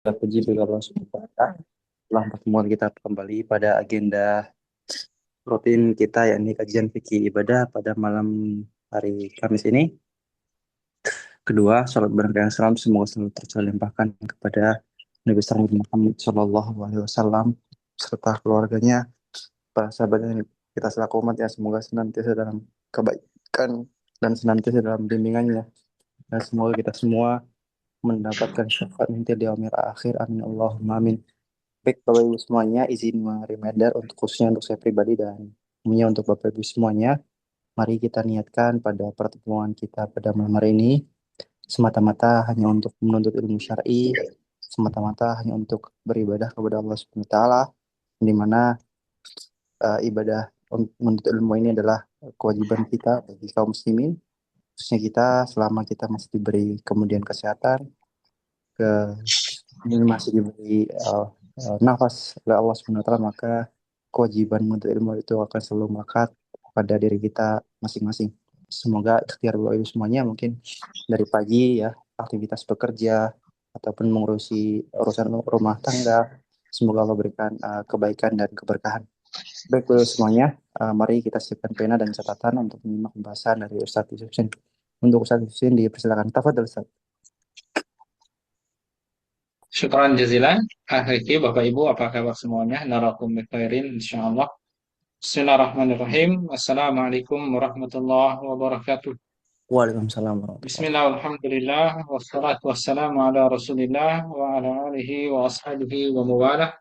Puji bagi Allah Subhanahu wa Ta'ala telah pertemuan kita kembali pada agenda rutin kita yakni kajian fikih ibadah pada malam hari Kamis ini. Kedua, salat berkah salam semoga selalu tercurahkan kepada Nabi besar Muhammad Shallallahu Alaihi Wasallam serta keluarganya, para sahabatnya kita selaku umat ya semoga senantiasa dalam kebaikan dan senantiasa dalam bimbingannya dan semoga kita semua mendapatkan syafaat nanti di yaumil akhir. Amin Allahumma amin. Baik, Bapak Ibu semuanya, izin reminder untuk khususnya untuk saya pribadi dan umumnya untuk Bapak Ibu semuanya. Mari kita niatkan pada pertemuan kita pada malam hari ini semata-mata hanya untuk menuntut ilmu syar'i, semata-mata hanya untuk beribadah kepada Allah Subhanahu wa taala, di mana ibadah menuntut ilmu ini adalah kewajiban kita bagi kaum muslimin, khususnya kita selama kita masih diberi kemudian kesehatan, ke ini masih diberi nafas oleh Allah Subhanahu wa taala, maka kewajiban menuntut ilmu itu akan selalu melekat pada diri kita masing-masing. Semoga ikhtiar Bapak Ibu semuanya mungkin dari pagi ya aktivitas bekerja ataupun mengurusi urusan rumah tangga, semoga Allah berikan kebaikan dan keberkahan. Baik Bapak Ibu semuanya, mari kita siapkan pena dan catatan untuk menyimak pembahasan dari Ustadz Yusufin. Untuk Ustadz Yusufin dipersilakan. Tafadhol Ustadz. Syukran jazilan. Akhirnya Bapak Ibu, apa kabar semuanya? Narakum bi khairin insyaallah. Bismillahirrahmanirrahim. Assalamualaikum warahmatullahi wabarakatuh. Waalaikumsalam warahmatullahi Bismillah, alhamdulillah, wassalatu wassalamu ala rasulillah wa ala alihi wa ashabihi wa mawalah.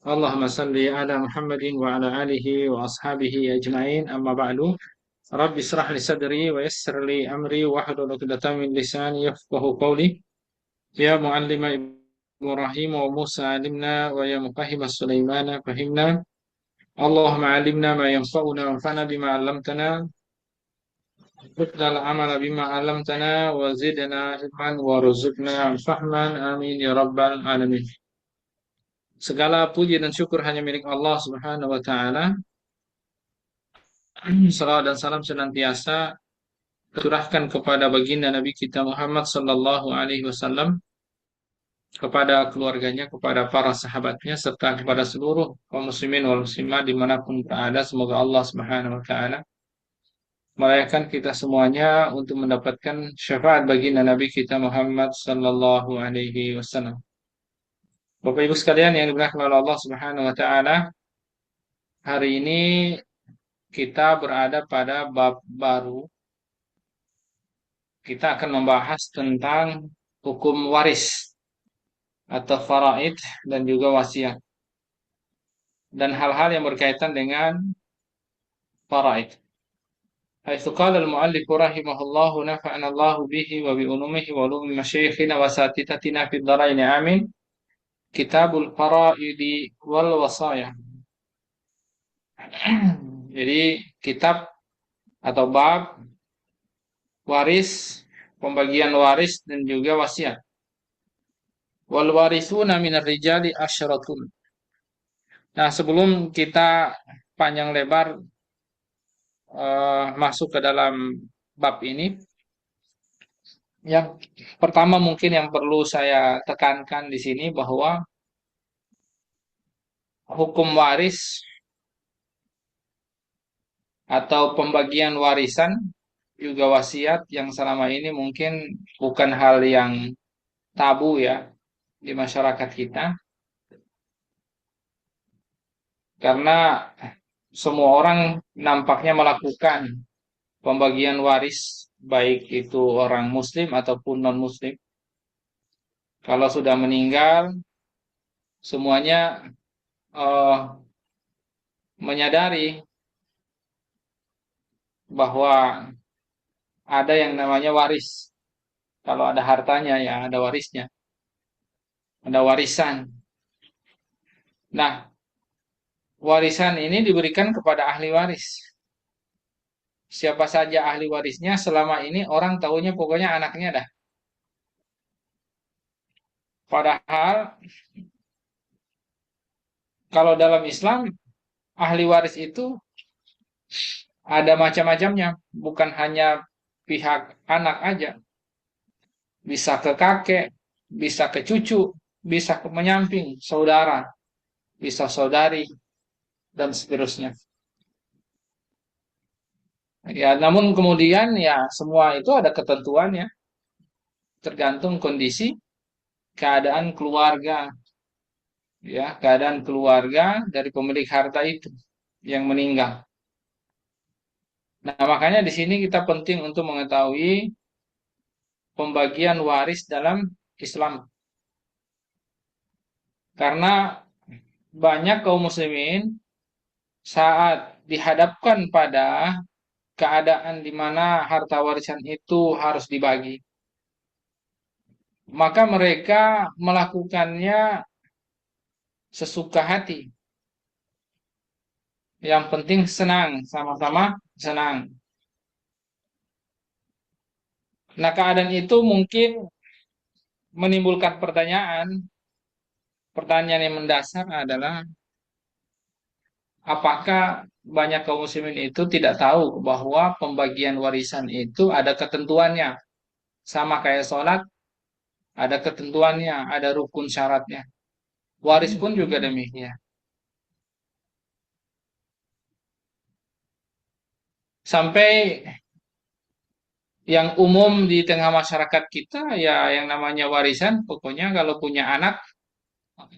Allahumma salli ala Muhammadin wa ala alihi wa ashabihi ajma'in, amma ba'du. Rabbi israh li sadri wa yassir li amri wa hlul 'uqdatam min lisani yafqahu qawli. Ya muallima Ibrahim wa Musa alimna wa ya mufahhim Sulaiman fahimna. Allahumma alimna ma yanfa'una wanfa'na bima 'allamtana. Waf'alna amala bima 'allamtana wa zidna ilman warzuqna fahman. Amin ya rabbal alamin. Segala puji dan syukur hanya milik Allah Subhanahu wa taala. Salawat dan salam senantiasa tercurahkan kepada baginda Nabi kita Muhammad sallallahu alaihi wasallam, kepada keluarganya, kepada para sahabatnya, serta kepada seluruh kaum muslimin wal muslimat dimanapun berada. Semoga Allah Subhanahu wa Ta'ala merayakan kita semuanya untuk mendapatkan syafaat baginda Nabi kita Muhammad Sallallahu Alaihi Wasallam. Bapak Ibu sekalian yang dimuliakan oleh Allah Subhanahu Wa Ta'ala, hari ini kita berada pada bab baru. Kita akan membahas tentang hukum waris atau faraid dan juga wasiat dan hal-hal yang berkaitan dengan faraid. حيث قال المؤلف رحمه الله نفعنا الله به وبعلومه وعلوم مشايخنا واساتذتنا في الدارين آمين. كتاب الفرائض والوصايا. Jadi kitab atau bab waris, pembagian waris dan juga wasiat. Wal warithuna minar rijali asyaratun. Nah, sebelum kita panjang lebar masuk ke dalam bab ini, yang pertama mungkin yang perlu saya tekankan di sini bahwa hukum waris atau pembagian warisan juga wasiat yang selama ini mungkin bukan hal yang tabu ya di masyarakat kita, karena semua orang nampaknya melakukan pembagian waris, baik itu orang muslim ataupun non muslim. Kalau sudah meninggal, semuanya eh, menyadari bahwa ada yang namanya waris. Kalau ada hartanya ya ada warisnya, ada warisan. Nah, warisan ini diberikan kepada ahli waris. Siapa saja ahli warisnya, selama ini orang tahunya pokoknya anaknya dah. Padahal kalau dalam Islam ahli waris itu ada macam-macamnya, bukan hanya pihak anak aja, bisa ke kakek, bisa ke cucu. bisa menyamping saudara, bisa saudari, dan seterusnya. Ya, namun kemudian ya semua itu ada ketentuannya, tergantung kondisi keadaan keluarga, ya, keadaan keluarga dari pemilik harta itu yang meninggal. Nah, makanya di sini kita penting untuk mengetahui pembagian waris dalam Islam. Karena banyak kaum muslimin saat dihadapkan pada keadaan di mana harta warisan itu harus dibagi, maka mereka melakukannya sesuka hati. Yang penting senang, sama-sama senang. Nah, keadaan itu mungkin menimbulkan pertanyaan. Pertanyaan yang mendasar adalah, apakah banyak kaum muslimin itu tidak tahu bahwa pembagian warisan itu ada ketentuannya, sama kayak sholat, ada ketentuannya, ada rukun syaratnya. Waris pun juga demikian. Sampai yang umum di tengah masyarakat kita ya yang namanya warisan, pokoknya kalau punya anak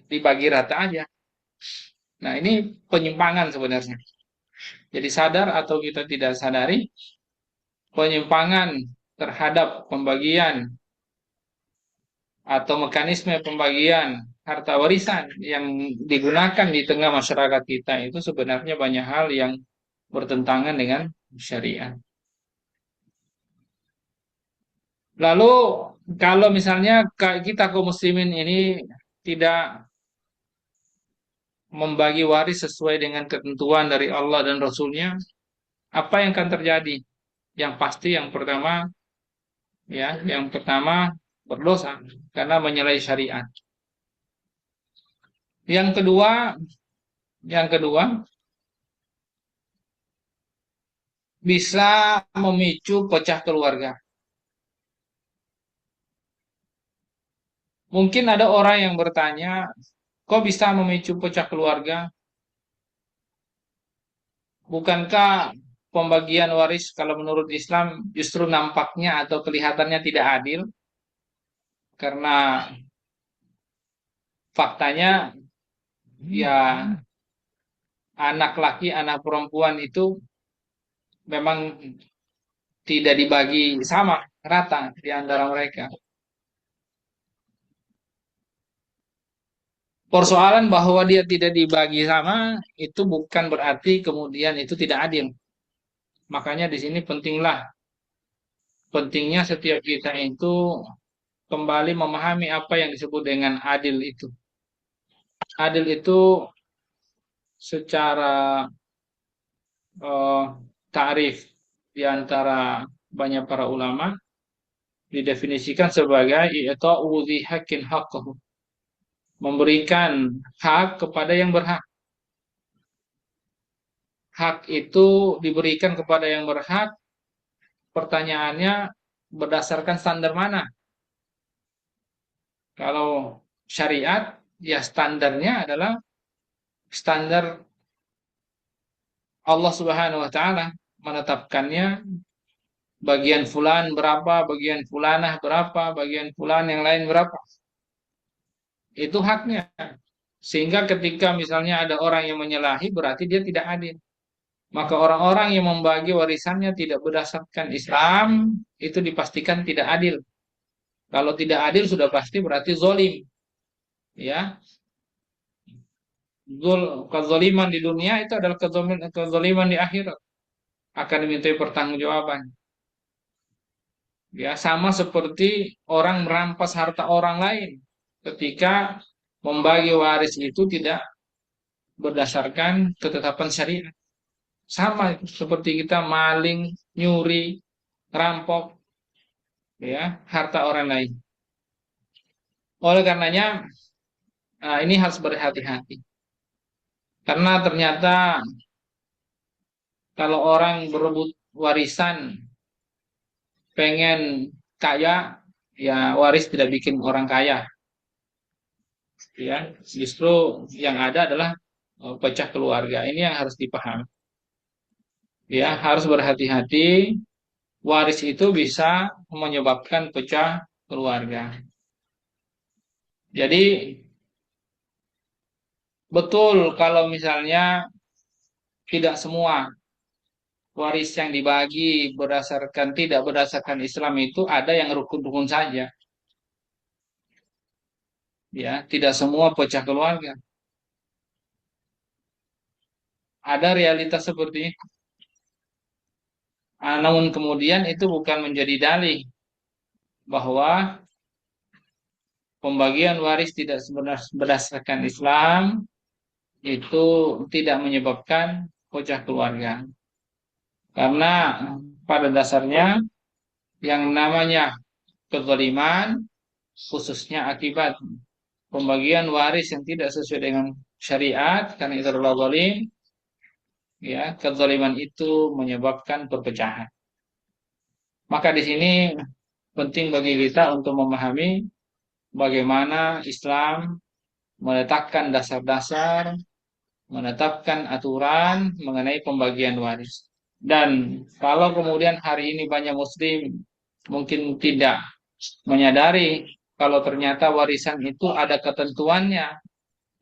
dibagi rata aja. Nah, ini penyimpangan sebenarnya. Jadi sadar atau kita tidak sadari, penyimpangan terhadap pembagian atau mekanisme pembagian harta warisan yang digunakan di tengah masyarakat kita itu sebenarnya banyak hal yang bertentangan dengan syariat. Lalu kalau misalnya kita kaum muslimin ini tidak membagi waris sesuai dengan ketentuan dari Allah dan Rasulnya, apa yang akan terjadi? Yang pasti yang pertama berdosa karena menyalahi syariat. Yang kedua, yang kedua bisa memicu pecah keluarga. Mungkin ada orang yang bertanya, kok bisa memicu pecah keluarga? Bukankah pembagian waris kalau menurut Islam justru nampaknya atau kelihatannya tidak adil? Karena faktanya ya anak laki, anak perempuan itu memang tidak dibagi sama rata di antara mereka. Persoalan bahwa dia tidak dibagi sama itu bukan berarti kemudian itu tidak adil. Makanya di sini pentingnya setiap kita itu kembali memahami apa yang disebut dengan adil itu. Adil itu secara eh, tarif di antara banyak para ulama didefinisikan sebagai i'ta'u dzi haqqin haqqahu, memberikan hak kepada yang berhak. Hak itu diberikan kepada yang berhak. Pertanyaannya berdasarkan standar mana? Kalau syariat, ya standarnya adalah standar Allah Subhanahu wa taala menetapkannya bagian fulan berapa, bagian fulanah berapa, bagian fulan yang lain berapa. Itu haknya. Sehingga ketika misalnya ada orang yang menyalahi berarti dia tidak adil. Maka orang-orang yang membagi warisannya tidak berdasarkan Islam itu dipastikan tidak adil. Kalau tidak adil sudah pasti berarti zolim. Ya, kezoliman di dunia itu adalah kezoliman di akhirat. Akan dimintai pertanggungjawaban. Ya, sama seperti orang merampas harta orang lain ketika membagi waris itu tidak berdasarkan ketetapan syariat. Sama seperti kita maling, nyuri, rampok, ya, harta orang lain. Oleh karenanya, ini harus berhati-hati. Karena ternyata kalau orang berebut warisan, pengen kaya, ya waris tidak bikin orang kaya. ya. Justru yang ada adalah pecah keluarga. Ini yang harus dipahami. Ya, harus berhati-hati. Waris itu bisa menyebabkan pecah keluarga. Jadi betul kalau misalnya tidak semua waris yang dibagi tidak berdasarkan Islam itu ada yang rukun-rukun saja, ya, tidak semua pecah keluarga. Ada realitas seperti itu. Namun kemudian itu bukan menjadi dalih bahwa pembagian waris tidak berdasarkan Islam itu tidak menyebabkan pecah keluarga. Karena pada dasarnya yang namanya kezaliman, khususnya akibat pembagian waris yang tidak sesuai dengan syariat, karena itu adalah zalim, ya, kezaliman itu menyebabkan perpecahan. Maka di sini penting bagi kita untuk memahami bagaimana Islam meletakkan dasar-dasar, menetapkan aturan mengenai pembagian waris. Dan kalau kemudian hari ini banyak muslim mungkin tidak menyadari kalau ternyata warisan itu ada ketentuannya,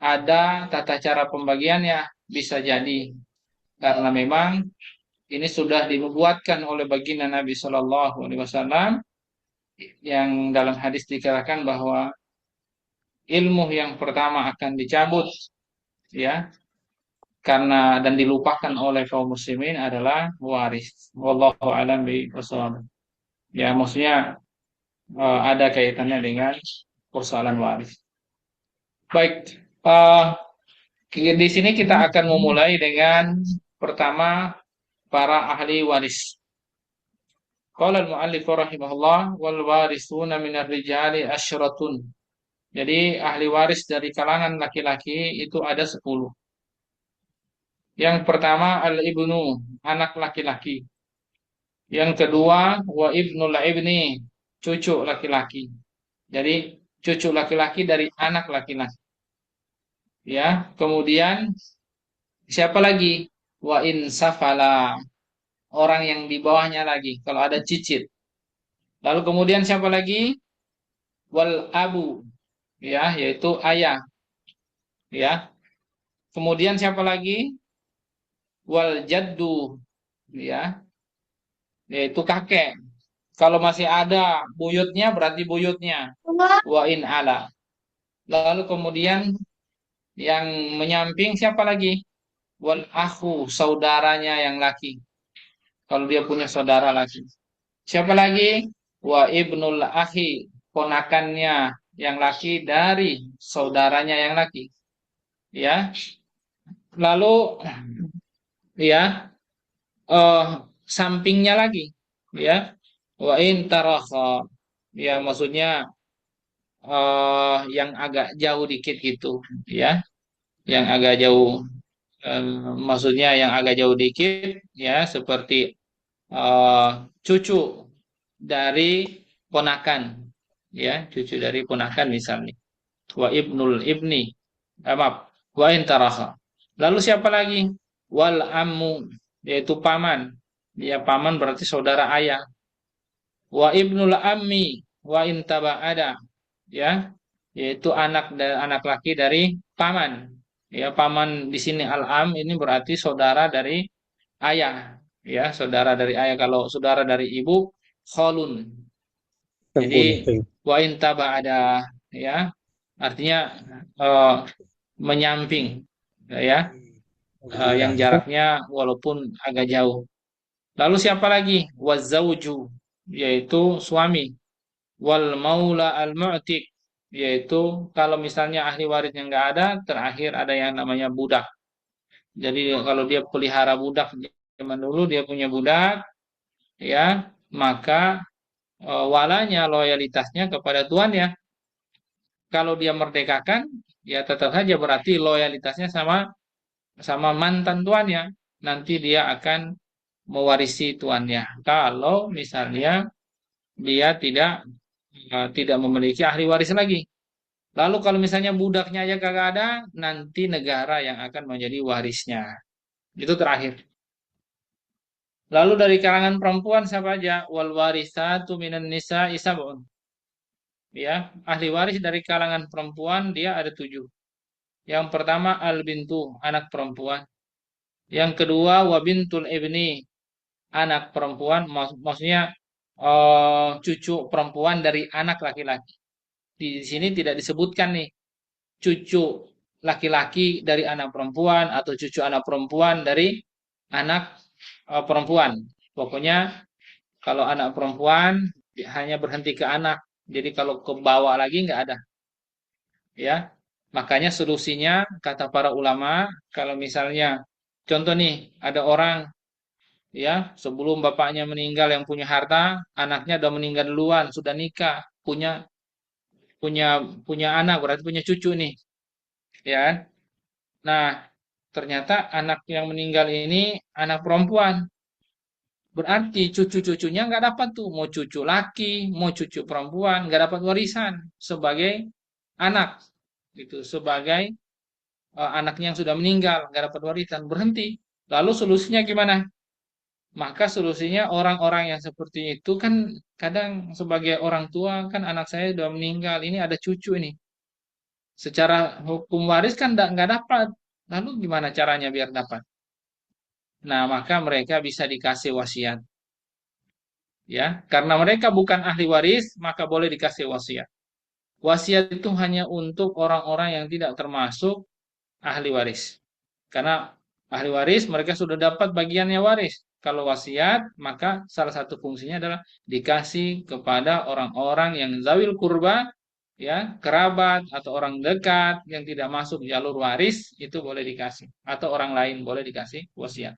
ada tata cara pembagiannya, bisa jadi karena memang ini sudah dibuatkan oleh baginda Nabi Shallallahu Alaihi Wasallam yang dalam hadis dikatakan bahwa ilmu yang pertama akan dicabut, ya, karena dan dilupakan oleh kaum muslimin adalah waris. Wallahu a'lam bishawab. Ya, maksudnya ada kaitannya dengan persoalan waris. Baik, di sini kita akan memulai dengan pertama para ahli waris. Qala al-mu'allif rahimahullah wal warisuna minar rijali asyratun. Jadi ahli waris dari kalangan laki-laki itu ada 10. Yang pertama al-ibnu, anak laki-laki. Yang kedua wa ibnul ibni, cucu laki-laki. Jadi cucu laki-laki dari anak laki-laki. Ya, kemudian siapa lagi? Wa in safala, orang yang di bawahnya lagi kalau ada cicit. Lalu kemudian siapa lagi? Wal abu, ya, yaitu ayah, ya. Kemudian siapa lagi? Wal jaddu, ya, yaitu kakek. Kalau masih ada buyutnya berarti buyutnya. Wa in ala. Lalu kemudian yang menyamping siapa lagi? Wal akhu, saudaranya yang laki. Kalau dia punya saudara laki. Siapa lagi? Wa ibnul akhi, ponakannya yang laki dari saudaranya yang laki. Ya. Lalu ya, eh sampingnya lagi, ya. Wa in tarakha. Ya, maksudnya yang agak jauh dikit gitu, ya. Yang agak jauh, eh, maksudnya yang agak jauh dikit, ya, seperti eh, cucu dari ponakan, ya, cucu dari ponakan misalnya. Wa ibnul ibni, maaf, wa intaraha. Lalu siapa lagi? Wal ammu, yaitu paman. Ya, paman berarti saudara ayah. Wa ibnul ammi wa intaba'ada, ya, yaitu anak laki dari paman. Ya, paman di sini al-am ini berarti saudara dari ayah, ya, saudara dari ayah. Kalau saudara dari ibu, kholun. Jadi wa intaba'ada, ya, artinya eh, menyamping, ya, yang jaraknya walaupun agak jauh. Lalu siapa lagi? Wazauju, yaitu suami. Wal maula al mu'tik, yaitu kalau misalnya ahli warisnya nggak ada, terakhir ada yang namanya budak. Jadi kalau dia pelihara budak zaman dulu, dia punya budak, ya, maka walanya loyalitasnya kepada tuannya. Kalau dia merdekakan, ya tetap saja berarti loyalitasnya sama sama mantan tuannya. Nanti dia akan mewarisi tuannya. Kalau misalnya dia tidak memiliki ahli waris lagi. Lalu kalau misalnya budaknya aja kagak ada, nanti negara yang akan menjadi warisnya. Itu terakhir. Lalu dari kalangan perempuan siapa aja? Wal warisatu minan nisa isabun. Ya, ahli waris dari kalangan perempuan dia ada 7. Yang pertama al bintu, anak perempuan. Yang kedua wabintul ibni, anak perempuan. Maksudnya cucu perempuan dari anak laki-laki. Di sini tidak disebutkan nih cucu laki-laki dari anak perempuan atau cucu anak perempuan dari anak perempuan. Pokoknya kalau anak perempuan hanya berhenti ke anak. Jadi kalau ke bawah lagi nggak ada, ya. Makanya solusinya kata para ulama, kalau misalnya contoh nih ada orang, ya, sebelum bapaknya meninggal yang punya harta, anaknya udah meninggal duluan, sudah nikah, punya punya punya anak, berarti punya cucu nih, ya kan? Nah, ternyata anak yang meninggal ini anak perempuan. Berarti cucu-cucunya nggak dapat tuh, mau cucu laki, mau cucu perempuan, nggak dapat warisan sebagai anak, gitu, sebagai anaknya yang sudah meninggal, nggak dapat warisan, berhenti. Lalu solusinya gimana? Maka solusinya orang-orang yang seperti itu kan kadang sebagai orang tua kan anak saya sudah meninggal, ini ada cucu ini. Secara hukum waris kan nggak dapat. Lalu gimana caranya biar dapat? Nah, maka mereka bisa dikasih wasiat. Ya, karena mereka bukan ahli waris, maka boleh dikasih wasiat. Wasiat itu hanya untuk orang-orang yang tidak termasuk ahli waris. Karena ahli waris mereka sudah dapat bagiannya waris. Kalau wasiat, maka salah satu fungsinya adalah dikasih kepada orang-orang yang zawil kurba, ya, kerabat atau orang dekat yang tidak masuk jalur waris itu boleh dikasih, atau orang lain boleh dikasih wasiat.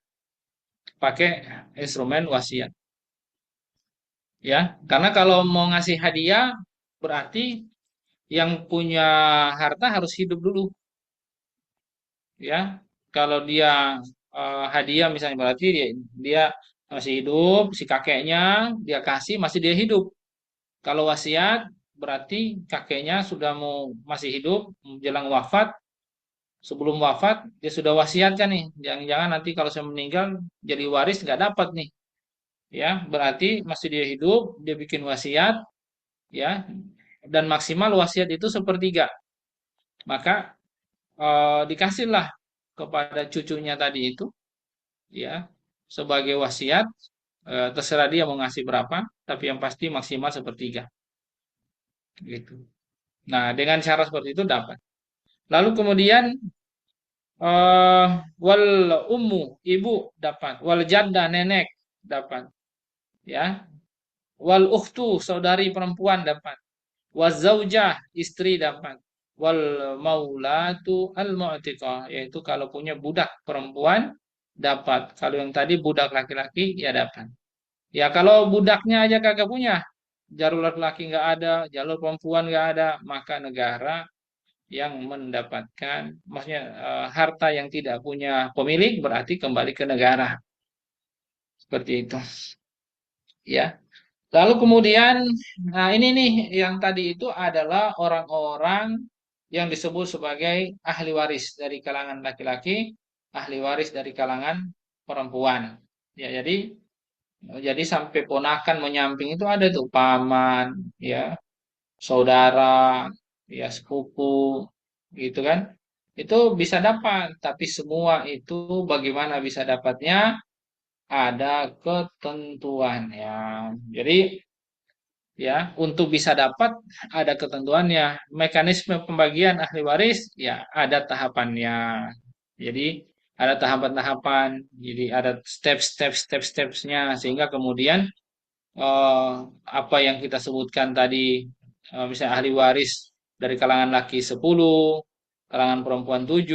Pakai instrumen wasiat. Ya, karena kalau mau ngasih hadiah berarti yang punya harta harus hidup dulu, ya. Kalau dia hadiah misalnya berarti dia masih hidup, si kakeknya dia kasih masih dia hidup. Kalau wasiat berarti kakeknya sudah mau masih hidup menjelang wafat, sebelum wafat dia sudah wasiatkan nih, jangan-jangan nanti kalau saya meninggal jadi waris nggak dapat nih, ya. Berarti masih dia hidup dia bikin wasiat, ya, dan maksimal wasiat itu sepertiga. Maka dikasihlah kepada cucunya tadi itu, ya, sebagai wasiat. Terserah dia mau ngasih berapa, tapi yang pasti maksimal sepertiga, gitu. Nah, dengan cara seperti itu dapat. Lalu kemudian eh wal ummu, ibu dapat, wal jadda, nenek dapat, ya. Wal ukhtu, saudari perempuan dapat. Wazaujah, istri dapat. Wal maulatu al mu'tiqah, yaitu kalau punya budak perempuan dapat. Kalau yang tadi budak laki-laki ya dapat. Ya kalau budaknya aja kagak punya, jalur laki-laki nggak ada, jalur perempuan nggak ada, maka negara yang mendapatkan, maksudnya harta yang tidak punya pemilik berarti kembali ke negara. Seperti itu, ya. Lalu kemudian, nah ini nih yang tadi itu adalah orang-orang yang disebut sebagai ahli waris dari kalangan laki-laki, ahli waris dari kalangan perempuan. Ya, jadi sampai ponakan menyamping itu ada tuh paman, ya, saudara, ya, sepupu, gitu kan. Itu bisa dapat, tapi semua itu bagaimana bisa dapatnya? Ada ketentuannya. Jadi ya untuk bisa dapat ada ketentuannya, mekanisme pembagian ahli waris ya ada tahapannya, jadi ada tahapan-tahapan, jadi ada stepsnya sehingga kemudian eh, apa yang kita sebutkan tadi, misalnya ahli waris dari kalangan laki 10, kalangan perempuan 7,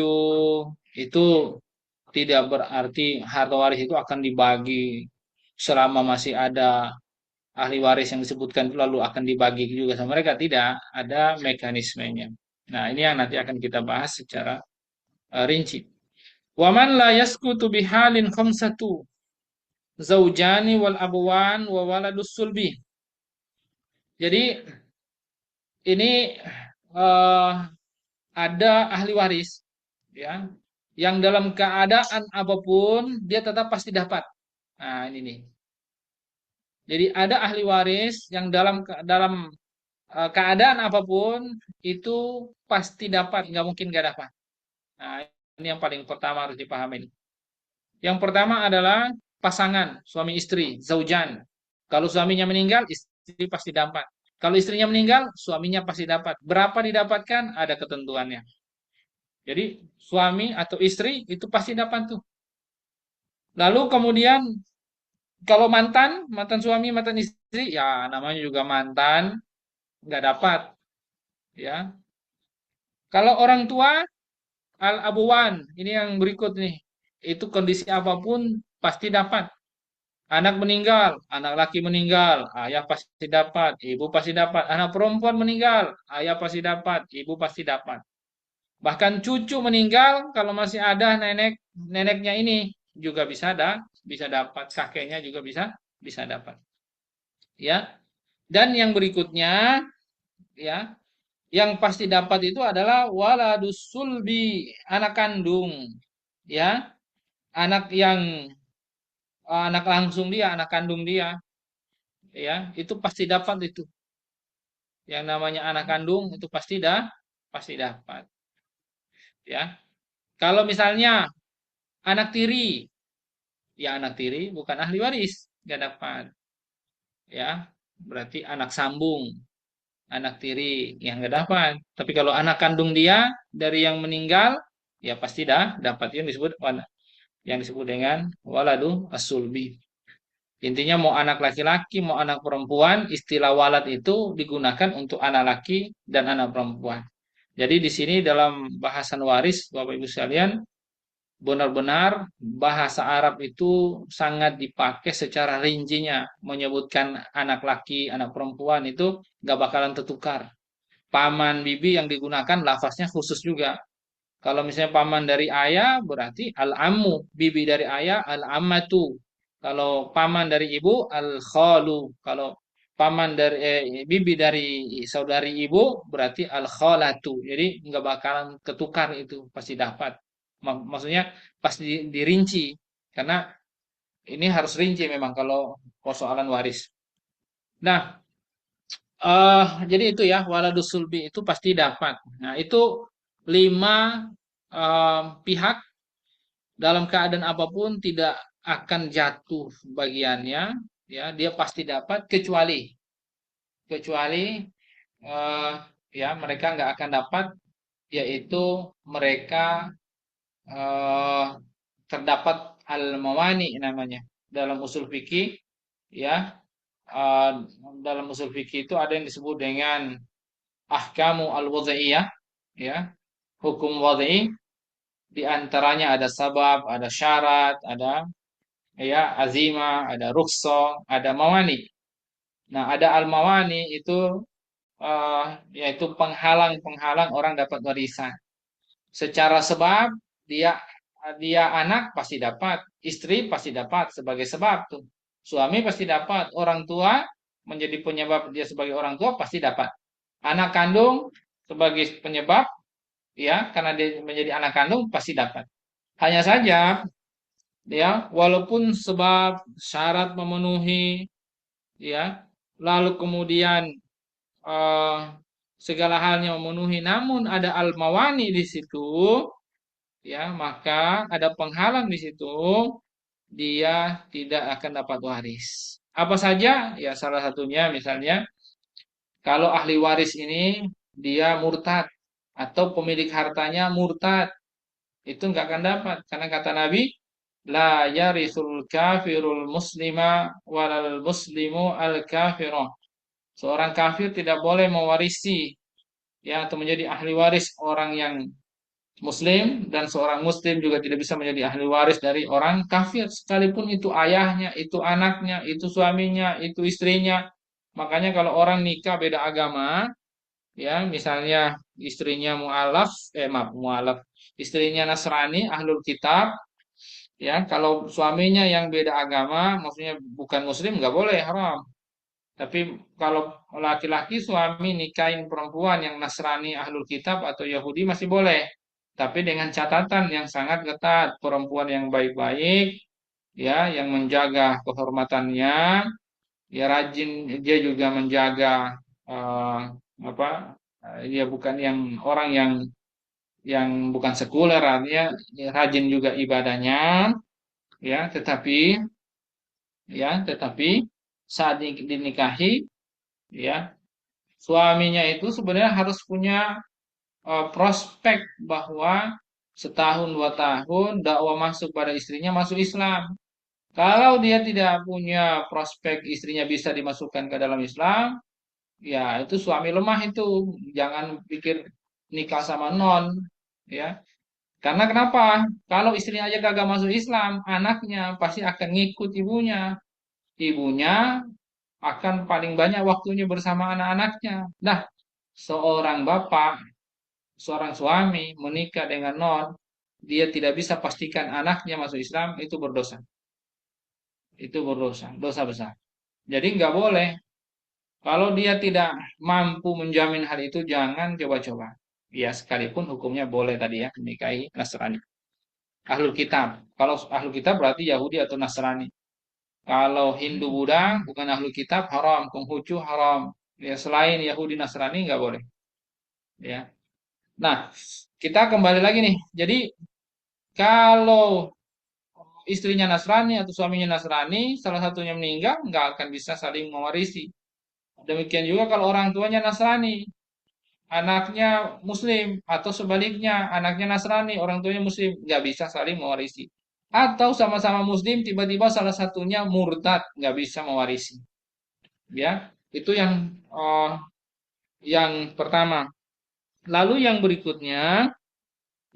itu tidak berarti harta waris itu akan dibagi selama masih ada ahli waris yang disebutkan itu lalu akan dibagi juga sama mereka, tidak ada mekanismenya. Nah, ini yang nanti akan kita bahas secara rinci. Waman la yaskutu bihalin khamsatu zaujani wal abwan wa waladus sulbi. Jadi ini eh, ada ahli waris, ya, yang dalam keadaan apapun dia tetap pasti dapat. Nah, ini nih. Jadi ada ahli waris yang dalam keadaan apapun itu pasti dapat, nggak mungkin nggak dapat. Nah, ini yang paling pertama harus dipahami. Yang pertama adalah pasangan suami istri, zaujan. Kalau suaminya meninggal, istri pasti dapat. Kalau istrinya meninggal, suaminya pasti dapat. Berapa didapatkan? Ada ketentuannya. Jadi suami atau istri itu pasti dapat tuh. Lalu kemudian kalau mantan, mantan suami, mantan istri, ya namanya juga mantan, nggak dapat, ya. Kalau orang tua, al-abuwan, ini yang berikut nih. Itu kondisi apapun pasti dapat. Anak meninggal, anak laki meninggal, ayah pasti dapat, ibu pasti dapat. Anak perempuan meninggal, ayah pasti dapat, ibu pasti dapat. Bahkan cucu meninggal, kalau masih ada neneknya ini juga bisa dapat, kakeknya juga bisa dapat. Ya. Dan yang berikutnya, ya, yang pasti dapat itu adalah waladus sulbi, anak kandung, ya, anak yang anak langsung dia, anak kandung dia, ya, itu pasti dapat itu. Yang namanya anak kandung itu pasti dapat, ya. Kalau misalnya anak tiri, ya anak tiri bukan ahli waris, nggak dapat, ya. Berarti anak sambung, anak tiri yang nggak dapat. Tapi kalau anak kandung dia dari yang meninggal, ya pasti dapat, yang disebut dengan waladu as-sulbi. Intinya mau anak laki-laki, mau anak perempuan, istilah walad itu digunakan untuk anak laki dan anak perempuan. Jadi di sini dalam bahasan waris, Bapak Ibu sekalian, benar-benar bahasa Arab itu sangat dipakai secara rincinya, menyebutkan anak laki, anak perempuan itu nggak bakalan tertukar. Paman bibi yang digunakan lafaznya khusus juga. Kalau misalnya paman dari ayah berarti al-ammu, bibi dari ayah al-ammatu. Kalau paman dari ibu al-khalu. Kalau paman dari bibi dari saudari ibu berarti al-khalatu. Jadi nggak bakalan ketukar itu, pasti dapat. Maksudnya pasti dirinci karena ini harus rinci memang kalau persoalan waris. Nah, jadi itu ya waladus sulbi itu pasti dapat. Nah, itu lima pihak dalam keadaan apapun tidak akan jatuh bagiannya, ya dia pasti dapat kecuali eh, ya mereka nggak akan dapat, yaitu mereka eh, terdapat al-mawani namanya dalam usul fikih, ya. eh, Dalam usul fikih itu ada yang disebut dengan ahkamu al-wadhiyah, ya, hukum wadhi. Di antaranya ada sabab, ada syarat, ada ya azima, ada rukhsah, ada mawani. Nah, ada al-mawani itu eh, yaitu penghalang-penghalang orang dapat warisan. Secara sebab dia dia anak pasti dapat, istri pasti dapat sebagai sebab tuh. Suami pasti dapat, orang tua menjadi penyebab dia sebagai orang tua pasti dapat. Anak kandung sebagai penyebab, ya, karena dia menjadi anak kandung pasti dapat. Hanya saja, ya, walaupun sebab syarat memenuhi, ya, lalu kemudian eh, segala halnya memenuhi, namun ada al-mawani di situ, ya, maka ada penghalang di situ, dia tidak akan dapat waris. Apa saja? Ya, salah satunya misalnya kalau ahli waris ini dia murtad atau pemilik hartanya murtad, itu nggak akan dapat karena kata Nabi la yarisul kafirul muslima walal muslimu al kafirah. Seorang kafir tidak boleh mewarisi, ya, atau menjadi ahli waris orang yang muslim, dan seorang muslim juga tidak bisa menjadi ahli waris dari orang kafir sekalipun itu ayahnya, itu anaknya, itu suaminya, itu istrinya. Makanya kalau orang nikah beda agama, ya, misalnya istrinya mualaf, maaf, mualaf, istrinya Nasrani, ahlul kitab, ya, kalau suaminya yang beda agama, maksudnya bukan muslim, nggak boleh, haram. Tapi kalau laki-laki suami nikahin perempuan yang Nasrani Ahlul Kitab atau Yahudi masih boleh. Tapi dengan catatan yang sangat ketat, perempuan yang baik-baik, ya, yang menjaga kehormatannya, ya rajin, dia juga menjaga eh, apa? Dia bukan yang orang yang bukan sekuler, artinya ya, rajin juga ibadahnya, ya, tetapi saat dinikahi, ya, suaminya itu sebenarnya harus punya prospek bahwa setahun 2 tahun dakwah masuk pada istrinya masuk Islam. Kalau dia tidak punya prospek istrinya bisa dimasukkan ke dalam Islam, ya itu suami lemah itu. Jangan pikir nikah sama non, ya. Karena kenapa? Kalau istrinya aja kagak masuk Islam, anaknya pasti akan ngikut ibunya. Ibunya akan paling banyak waktunya bersama anak-anaknya. Nah, seorang bapak, seorang suami menikah dengan non, dia tidak bisa pastikan anaknya masuk Islam, itu berdosa. Itu berdosa, dosa besar. Jadi nggak boleh. Kalau dia tidak mampu menjamin hal itu, jangan coba-coba. Ya, sekalipun hukumnya boleh tadi ya, menikahi Nasrani. Ahlul Kitab. Kalau Ahlul Kitab berarti Yahudi atau Nasrani. Kalau Hindu Buddha bukan Ahlul Kitab, haram. Konghucu haram. Ya, selain Yahudi Nasrani nggak boleh. Ya. Nah, kita kembali lagi nih. Jadi kalau istrinya Nasrani atau suaminya Nasrani, salah satunya meninggal, nggak akan bisa saling mewarisi. Demikian juga kalau orang tuanya Nasrani, anaknya Muslim, atau sebaliknya, anaknya Nasrani, orang tuanya Muslim, nggak bisa saling mewarisi. Atau sama-sama Muslim, tiba-tiba salah satunya murtad, nggak bisa mewarisi. Ya, itu yang pertama. Lalu yang berikutnya,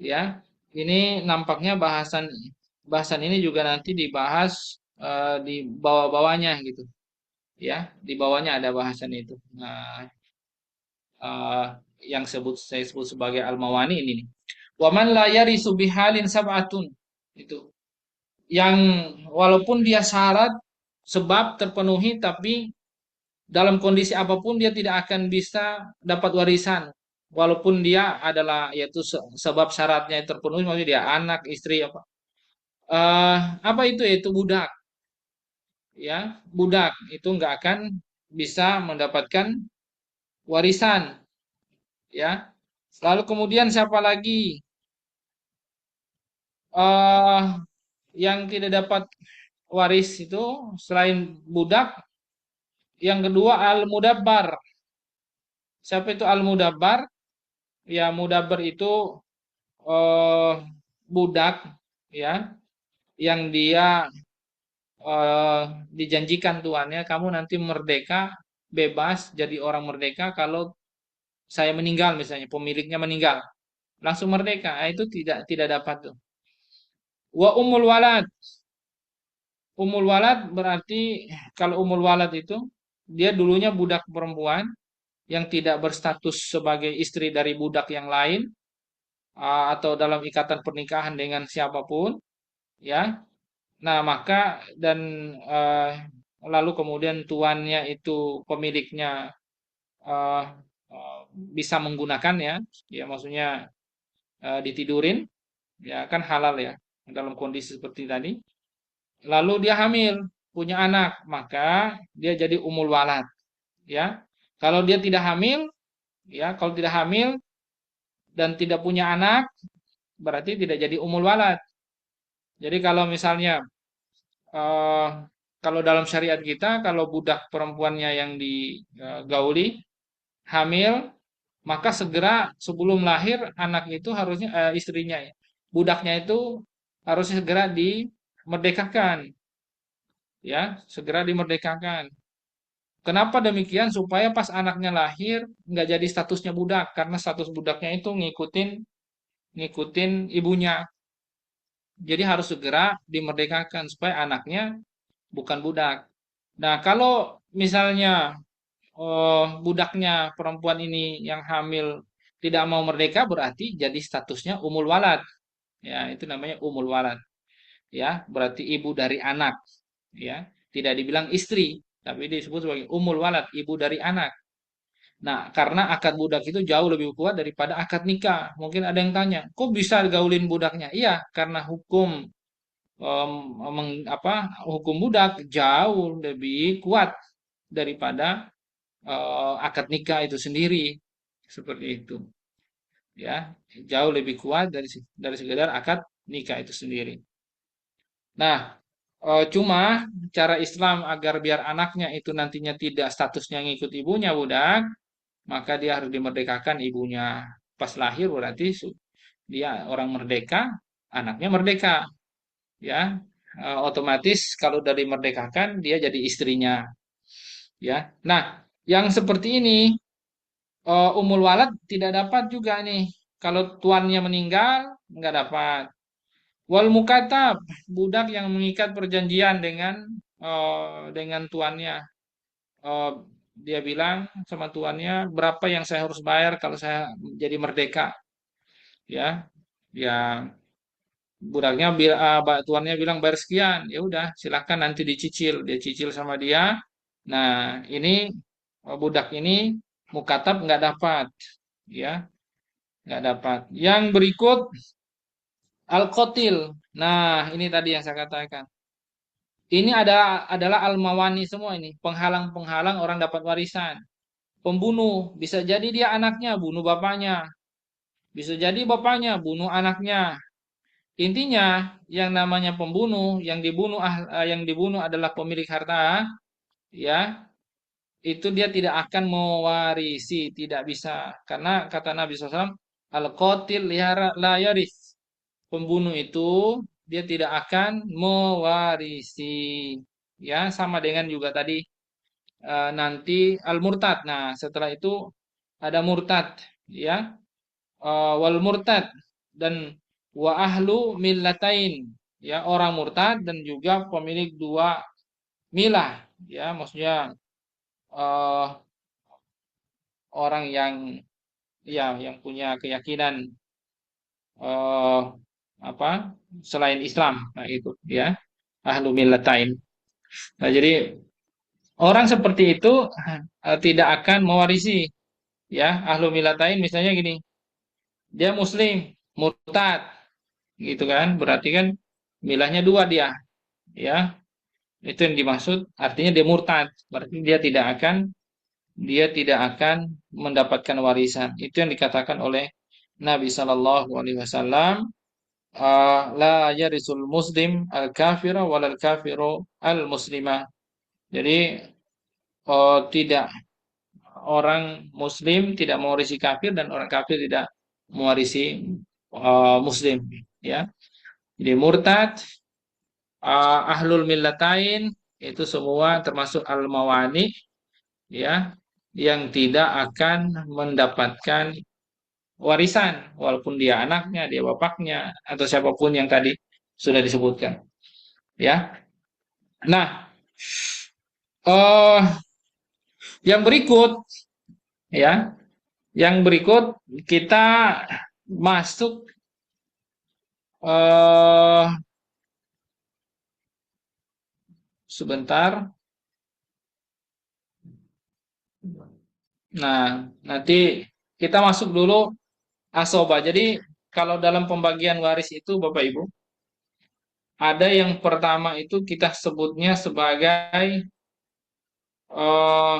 ya, ini nampaknya bahasan bahasan ini juga nanti dibahas di bawah-bawahnya gitu, ya, di bawahnya ada bahasan itu. Nah, eh, yang saya sebut sebagai al-mawani ini nih. Waman la yarisu bihalin sab'atun, itu yang walaupun dia syarat sebab terpenuhi tapi dalam kondisi apapun dia tidak akan bisa dapat warisan walaupun dia adalah yaitu sebab syaratnya terpenuhi, maksudnya dia anak istri apa itu yaitu budak, ya, budak itu nggak akan bisa mendapatkan warisan, ya. Lalu kemudian siapa lagi eh yang tidak dapat waris itu selain budak? Yang kedua al-mudabbar. Siapa itu al-mudabbar? Ya, mudabbar itu eh budak, ya, yang dia dijanjikan tuannya, kamu nanti merdeka, bebas jadi orang merdeka kalau saya meninggal, misalnya pemiliknya meninggal, langsung merdeka. Nah, itu tidak dapat tuh. Wa umul walad. Umul walad berarti kalau umul walad itu dia dulunya budak perempuan yang tidak berstatus sebagai istri dari budak yang lain, atau dalam ikatan pernikahan dengan siapapun, ya. Nah, maka dan eh, lalu kemudian tuannya itu pemiliknya eh, eh, bisa menggunakannya, ya, maksudnya ditidurin, ya kan halal ya dalam kondisi seperti tadi. Lalu dia hamil, punya anak, maka dia jadi umul walad, ya. Kalau dia tidak hamil, ya, kalau tidak hamil dan tidak punya anak, berarti tidak jadi umul walad. Jadi kalau misalnya eh, kalau dalam syariat kita, kalau budak perempuannya yang digauli hamil, maka segera sebelum lahir anak itu harusnya istrinya, ya, budaknya itu harusnya segera dimerdekakan, ya, segera dimerdekakan. Kenapa demikian? Supaya pas anaknya lahir nggak jadi statusnya budak, karena status budaknya itu ngikutin ngikutin ibunya. Jadi harus segera dimerdekakan supaya anaknya bukan budak. Nah, kalau misalnya budaknya perempuan ini yang hamil tidak mau merdeka, berarti jadi statusnya umul walad. Ya, itu namanya umul walad. Ya, berarti ibu dari anak. Ya, tidak dibilang istri. tapi disebut sebagai umul walad, ibu dari anak. Nah, karena akad budak itu jauh lebih kuat daripada akad nikah. Mungkin ada yang tanya, kok bisa gaulin budaknya? Iya, karena hukum hukum budak jauh lebih kuat daripada akad nikah itu sendiri. Seperti itu, ya. Jauh lebih kuat dari sekedar akad nikah itu sendiri. Nah, cuma cara Islam agar biar anaknya itu nantinya tidak statusnya ngikut ibunya budak, maka dia harus dimerdekakan ibunya. Pas lahir berarti dia orang merdeka, anaknya merdeka, ya. Otomatis kalau udah dimerdekakan dia jadi istrinya, ya. Nah, yang seperti ini umul walad tidak dapat juga nih. Kalau tuannya meninggal nggak dapat. Wal mukatab, budak yang mengikat perjanjian dengan tuannya. Eh, Dia bilang sama tuannya berapa yang saya harus bayar kalau saya jadi merdeka, ya. Ya, tuannya bilang bayar sekian, ya udah silakan nanti dicicil, dia cicil sama dia. Nah, ini budak ini mukatab nggak dapat, ya, nggak dapat. Yang berikut al-qatil. Nah, ini tadi yang saya katakan. Ini adalah al-mawani semua ini, penghalang-penghalang orang dapat warisan. Pembunuh, bisa jadi dia anaknya bunuh bapaknya, bisa jadi bapaknya bunuh anaknya. Intinya yang namanya pembunuh, yang dibunuh adalah pemilik harta, ya. Itu dia tidak akan mewarisi, tidak bisa. Karena kata Nabi SAW, al-qatil la yaris. Pembunuh itu dia tidak akan mewarisi. Ya, sama dengan juga tadi nanti al-murtad. Nah, setelah itu ada murtad, ya. Wal murtad dan wa ahlu millatain, ya, orang murtad dan juga pemilik dua milah, ya, maksudnya eh, orang yang, ya, yang punya keyakinan eh apa selain Islam, nah itu, ya, ahlu millatain. Nah, jadi orang seperti itu tidak akan mewarisi, ya. Ahlu millatain misalnya gini, dia muslim murtad, gitu kan, berarti kan milahnya dua dia, ya. Itu yang dimaksud, artinya dia murtad, berarti dia tidak akan mendapatkan warisan. Itu yang dikatakan oleh Nabi Shallallahu Alaihi Wasallam, la yarisul muslim al kafira walal kafiru al muslimah. Jadi tidak, orang muslim tidak mewarisi kafir dan orang kafir tidak mewarisi muslim, ya. Jadi murtad, ahlul millatain itu semua termasuk al-mawani, ya, yang tidak akan mendapatkan warisan walaupun dia anaknya, dia bapaknya atau siapapun yang tadi sudah disebutkan, ya. Nah, eh yang berikut, ya, yang berikut kita masuk eh sebentar. Nah, nanti kita masuk dulu asoba. Jadi kalau dalam pembagian waris itu Bapak Ibu, ada yang pertama itu kita sebutnya eh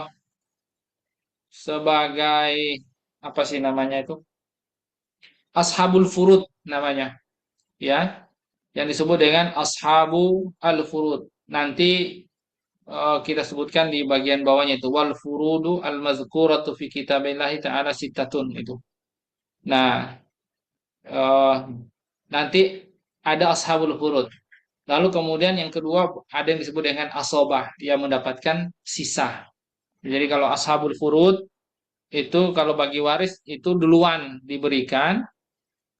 sebagai apa sih namanya itu? Ashabul furud namanya, ya. Yang disebut dengan ashabu al-furud. Nanti kita sebutkan di bagian bawahnya itu wal furudu al mazkuratu fi kitabillahi ta'ala sittatun itu. Nah, eh, nanti ada ashabul furud. Lalu kemudian yang kedua ada yang disebut dengan asobah, dia mendapatkan sisa. Jadi kalau ashabul furud itu kalau bagi waris itu duluan diberikan,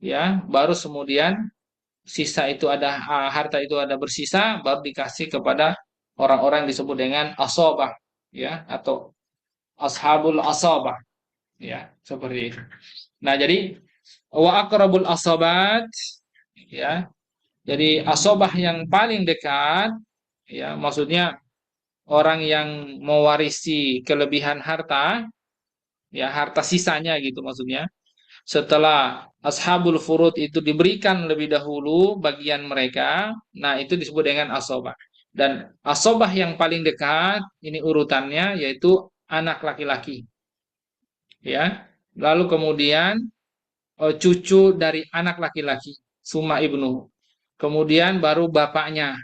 ya, baru kemudian sisa itu ada, harta itu ada bersisa, baru dikasih kepada orang-orang yang disebut dengan asobah, ya, atau ashabul asobah, ya, seperti itu. Nah, jadi wa akrabul asobat, ya, jadi asobah yang paling dekat, ya, maksudnya orang yang mewarisi kelebihan harta, ya harta sisanya gitu maksudnya. Setelah ashabul furud itu diberikan lebih dahulu bagian mereka, nah itu disebut dengan asobah. Dan asobah yang paling dekat, ini urutannya, yaitu anak laki-laki. Ya, lalu kemudian cucu dari anak laki-laki, summa ibnu. Kemudian baru bapaknya.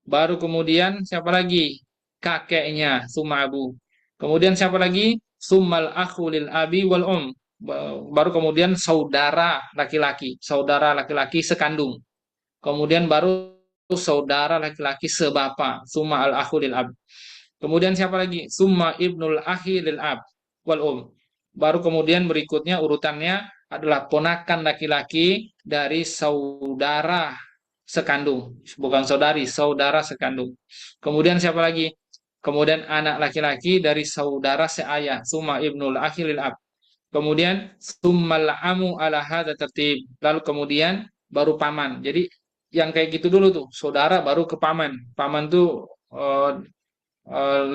Baru kemudian siapa lagi? Kakeknya, summa abu. Kemudian siapa lagi? Summal akhu lil abi wal um. Baru kemudian saudara laki-laki sekandung. Kemudian baru saudara laki-laki sebapa, summa al akhu lil ab. Kemudian siapa lagi? Summa ibnul akhi lil ab wal um. Baru kemudian berikutnya urutannya adalah ponakan laki-laki dari saudara sekandung, bukan saudari, saudara sekandung. Kemudian siapa lagi? Kemudian anak laki-laki dari saudara seayah, summa ibnul akhi lil ab. Kemudian summal amu ala hadza tertib. Lalu kemudian baru paman. Jadi yang kayak gitu dulu tuh, saudara baru ke paman. Paman tuh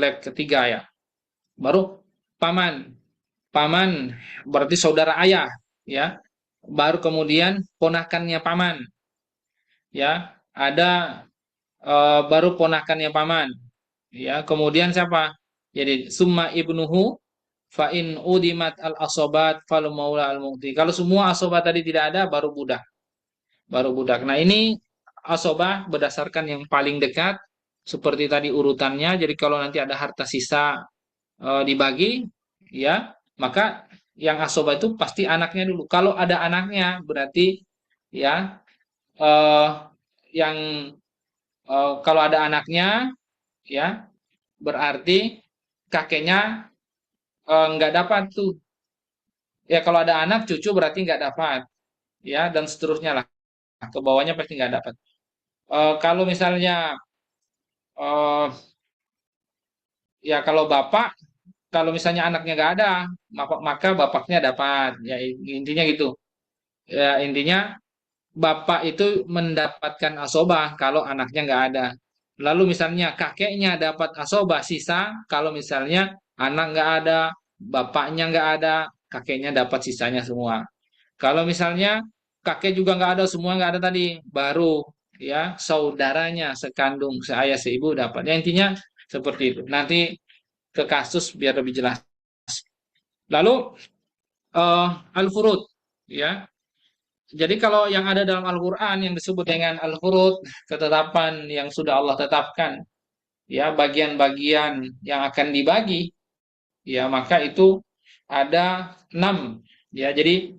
lab ketiga ya. Baru paman. Paman berarti saudara ayah ya. Baru kemudian ponakannya paman ya. Ada baru ponakannya paman ya. Kemudian siapa? Jadi summa ibnuhu fa in udimat al asobat fal maula al mu'ti. Kalau semua asobat tadi tidak ada baru budak. Baru budak. Nah, ini asobah berdasarkan yang paling dekat seperti tadi urutannya. Jadi kalau nanti ada harta sisa dibagi ya, maka yang asobah itu pasti anaknya dulu. Kalau ada anaknya berarti ya eh, yang kalau ada anaknya ya berarti kakeknya nggak dapat tuh. Ya kalau ada anak cucu berarti nggak dapat ya dan seterusnya lah. Ke bawahnya pasti nggak dapat. Kalau misalnya eh, ya kalau bapak kalau misalnya anaknya nggak ada maka bapaknya dapat ya intinya gitu ya intinya bapak itu mendapatkan asobah kalau anaknya nggak ada. Lalu misalnya kakeknya dapat asobah sisa kalau misalnya anak nggak ada, bapaknya nggak ada, kakeknya dapat sisanya semua. Kalau misalnya kakek juga nggak ada, semua nggak ada tadi, baru ya saudaranya sekandung, seayah seibu dapat. Ya intinya seperti itu. Nanti ke kasus biar lebih jelas. Lalu al-furud ya. Jadi kalau yang ada dalam Al-Qur'an yang disebut dengan al-furud, ketetapan yang sudah Allah tetapkan, ya bagian-bagian yang akan dibagi, ya maka itu ada 6. Ya, jadi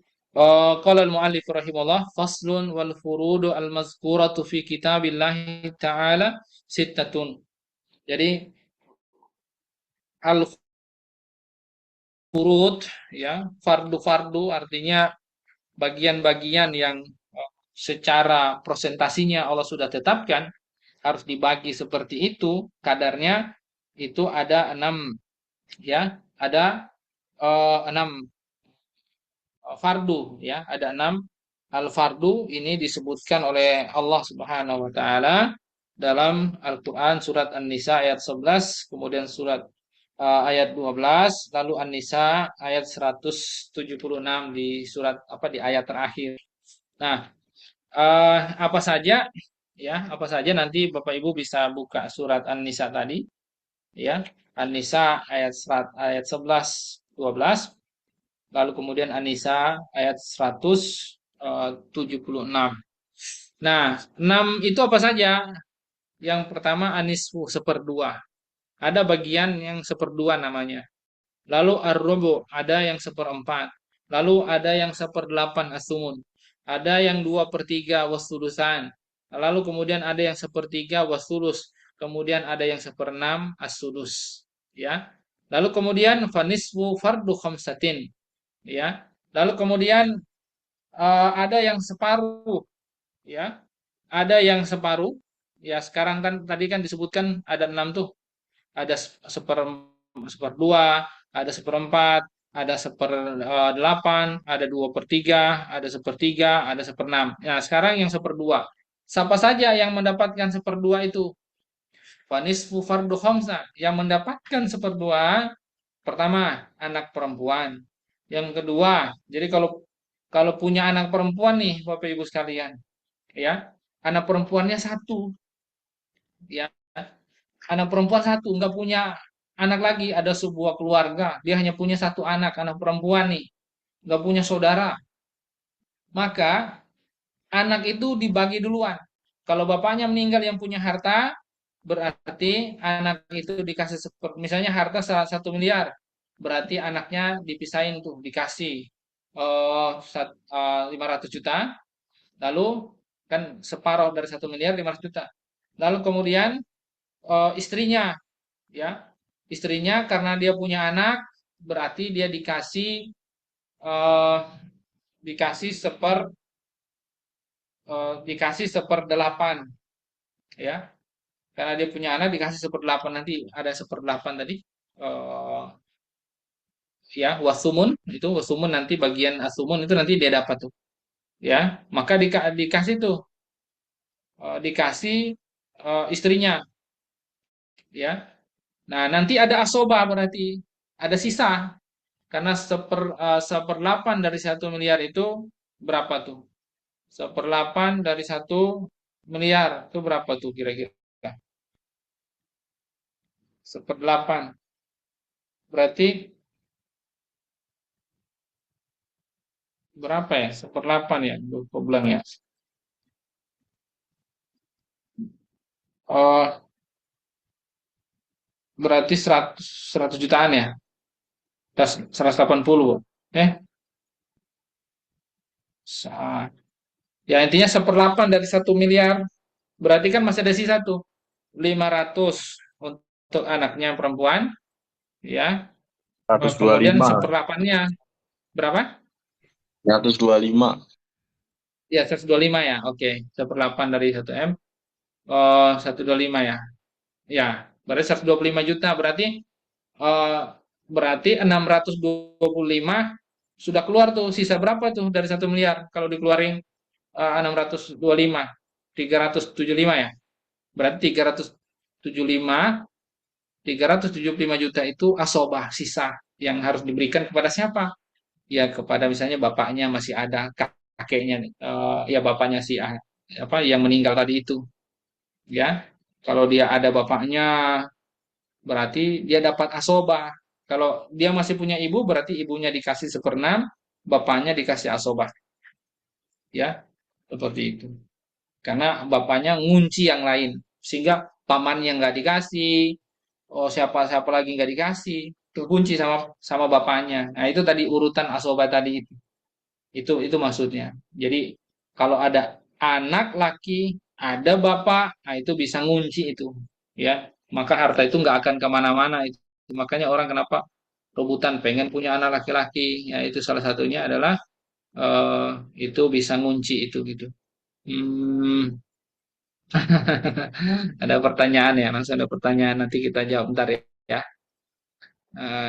qala al-muallif rahimahullah faslun wal furudu al-mazkuratu fi kitabillahi ta'ala sittatun. Jadi al-furud ya, fardu-fardu artinya bagian-bagian yang secara prosentasinya Allah sudah tetapkan harus dibagi seperti itu kadarnya itu ada 6 ya, ada 6 fardu ya, ada 6 al-fardu ini disebutkan oleh Allah Subhanahu wa taala dalam Al-Qur'an surat An-Nisa ayat 11, kemudian surat ayat 12, lalu An-Nisa ayat 176 di surat apa di ayat terakhir. Nah, apa saja ya, apa saja nanti Bapak Ibu bisa buka surat An-Nisa tadi ya. An-Nisa ayat 11 12. Lalu kemudian An-Nisa ayat 176. Nah, 6 itu apa saja? Yang pertama anisfu seperdua. Ada bagian yang seperdua namanya. Lalu ar-rubu ada yang seperempat. Lalu ada yang seperdelapan as-sumun. Ada yang 2/3 wasulusan. Lalu kemudian ada yang sepertiga wasulus. Kemudian ada yang seperenam as-sudus. Ya. Lalu kemudian fanisfu fardu khamsatin. Ya. Lalu kemudian ada yang separuh, ya. Ada yang separuh. Ya, sekarang kan tadi kan disebutkan ada 6 tuh. Ada seperdua, ada seperempat, ada 1/8, ada 2/3, ada sepertiga, ada seperenam. Nah, sekarang yang seperdua. Siapa saja yang mendapatkan seperdua itu? Fanisfu fardu khamsa. Yang mendapatkan seperdua, pertama, anak perempuan. Yang kedua, jadi kalau kalau punya anak perempuan nih, Bapak Ibu sekalian, ya, anak perempuannya satu, ya, anak perempuan satu, nggak punya anak lagi, ada sebuah keluarga, dia hanya punya satu anak perempuan nih, nggak punya saudara, maka anak itu dibagi duluan. Kalau bapaknya meninggal yang punya harta, berarti anak itu dikasih misalnya harta 1 miliar, berarti anaknya dipisahin tuh, dikasih 500 juta, lalu kan separuh dari 1 miliar 500 juta. Lalu kemudian istrinya, ya, istrinya karena dia punya anak, berarti dia eh, dikasih dikasih 1/8, ya, karena dia punya anak dikasih 1/8, nanti ada 1/8 tadi, eh, ya, wasumun, itu wasumun nanti bagian asumun itu nanti dia dapat tuh, ya, maka dikasih tuh, dikasih istrinya, ya. Nah, nanti ada asoba, berarti ada sisa, karena 1/8 dari 1 miliar itu berapa tuh? 1/8 dari 1 miliar itu berapa tuh kira-kira? 1/8 berarti berapa ya? 1/8 ya, gue bilang ya. Oh, berarti 100 jutaan ya? 180. Eh, ya intinya 1/8 dari 1 miliar. Berarti kan masih ada sisa tuh. 500 untuk anaknya perempuan, ya. Kemudian 125. 1/8-nya berapa? 125. Ya, 125 ya. Oke, 1/8 dari 1M. 125 ya. Ya, berarti 125 juta. Eh, berarti 625 sudah keluar tuh. Sisa berapa tuh dari 1 miliar? Kalau dikeluarin 625, 375 ya. Berarti 375 juta itu asobah, sisa yang harus diberikan kepada siapa? Ya kepada misalnya bapaknya masih ada, kakeknya, ya bapaknya si apa yang meninggal tadi itu, ya. Kalau dia ada bapaknya, berarti dia dapat asobah. Kalau dia masih punya ibu, berarti ibunya dikasih 1/6, bapaknya dikasih asobah, ya, seperti itu. Karena bapaknya ngunci yang lain, sehingga pamannya nggak dikasih, oh siapa-siapa lagi nggak dikasih, terkunci sama sama bapaknya. Nah itu tadi urutan asobah tadi itu. Itu maksudnya. Jadi kalau ada anak laki, ada bapak, nah itu bisa ngunci itu, ya. Maka harta itu nggak akan kemana-mana itu. Makanya orang kenapa rebutan pengen punya anak laki-laki, ya itu salah satunya adalah eh, itu bisa ngunci itu gitu. Hmm, ada pertanyaan ya, langsung ada pertanyaan nanti kita jawab ntar ya. Ya.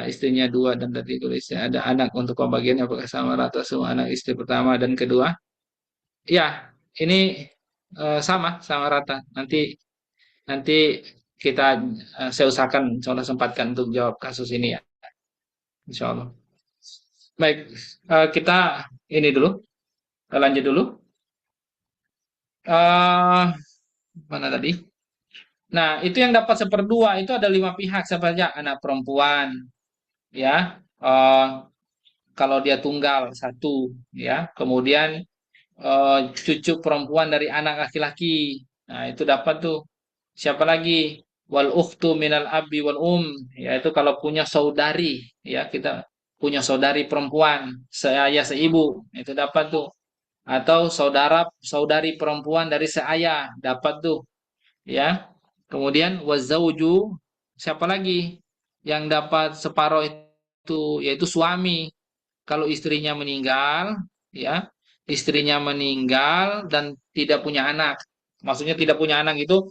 Istrinya dua dan tadi tulisnya ada anak untuk pembagiannya apakah sama rata semua anak istri pertama dan kedua? Ya, ini sama, sama rata. Nanti nanti kita saya usahakan insya Allah sempatkan untuk jawab kasus ini ya, insya Allah. Baik, kita ini dulu, kita lanjut dulu. eh Mana tadi? Nah, itu yang dapat 1/2 itu ada 5 pihak siapa saja? Anak perempuan, ya. Eh Kalau dia tunggal satu, ya. Kemudian cucu perempuan dari anak laki-laki. Nah, itu dapat tuh. Siapa lagi? Wal ukhtu minal abi wal yaitu kalau punya saudari, ya, kita punya saudari perempuan, seayah seibu, itu dapat tuh. Atau saudari perempuan dari seayah, dapat tuh, ya. Kemudian wazauju, siapa lagi yang dapat separuh itu, yaitu suami. Kalau istrinya meninggal, ya, istrinya meninggal dan tidak punya anak. Maksudnya tidak punya anak itu,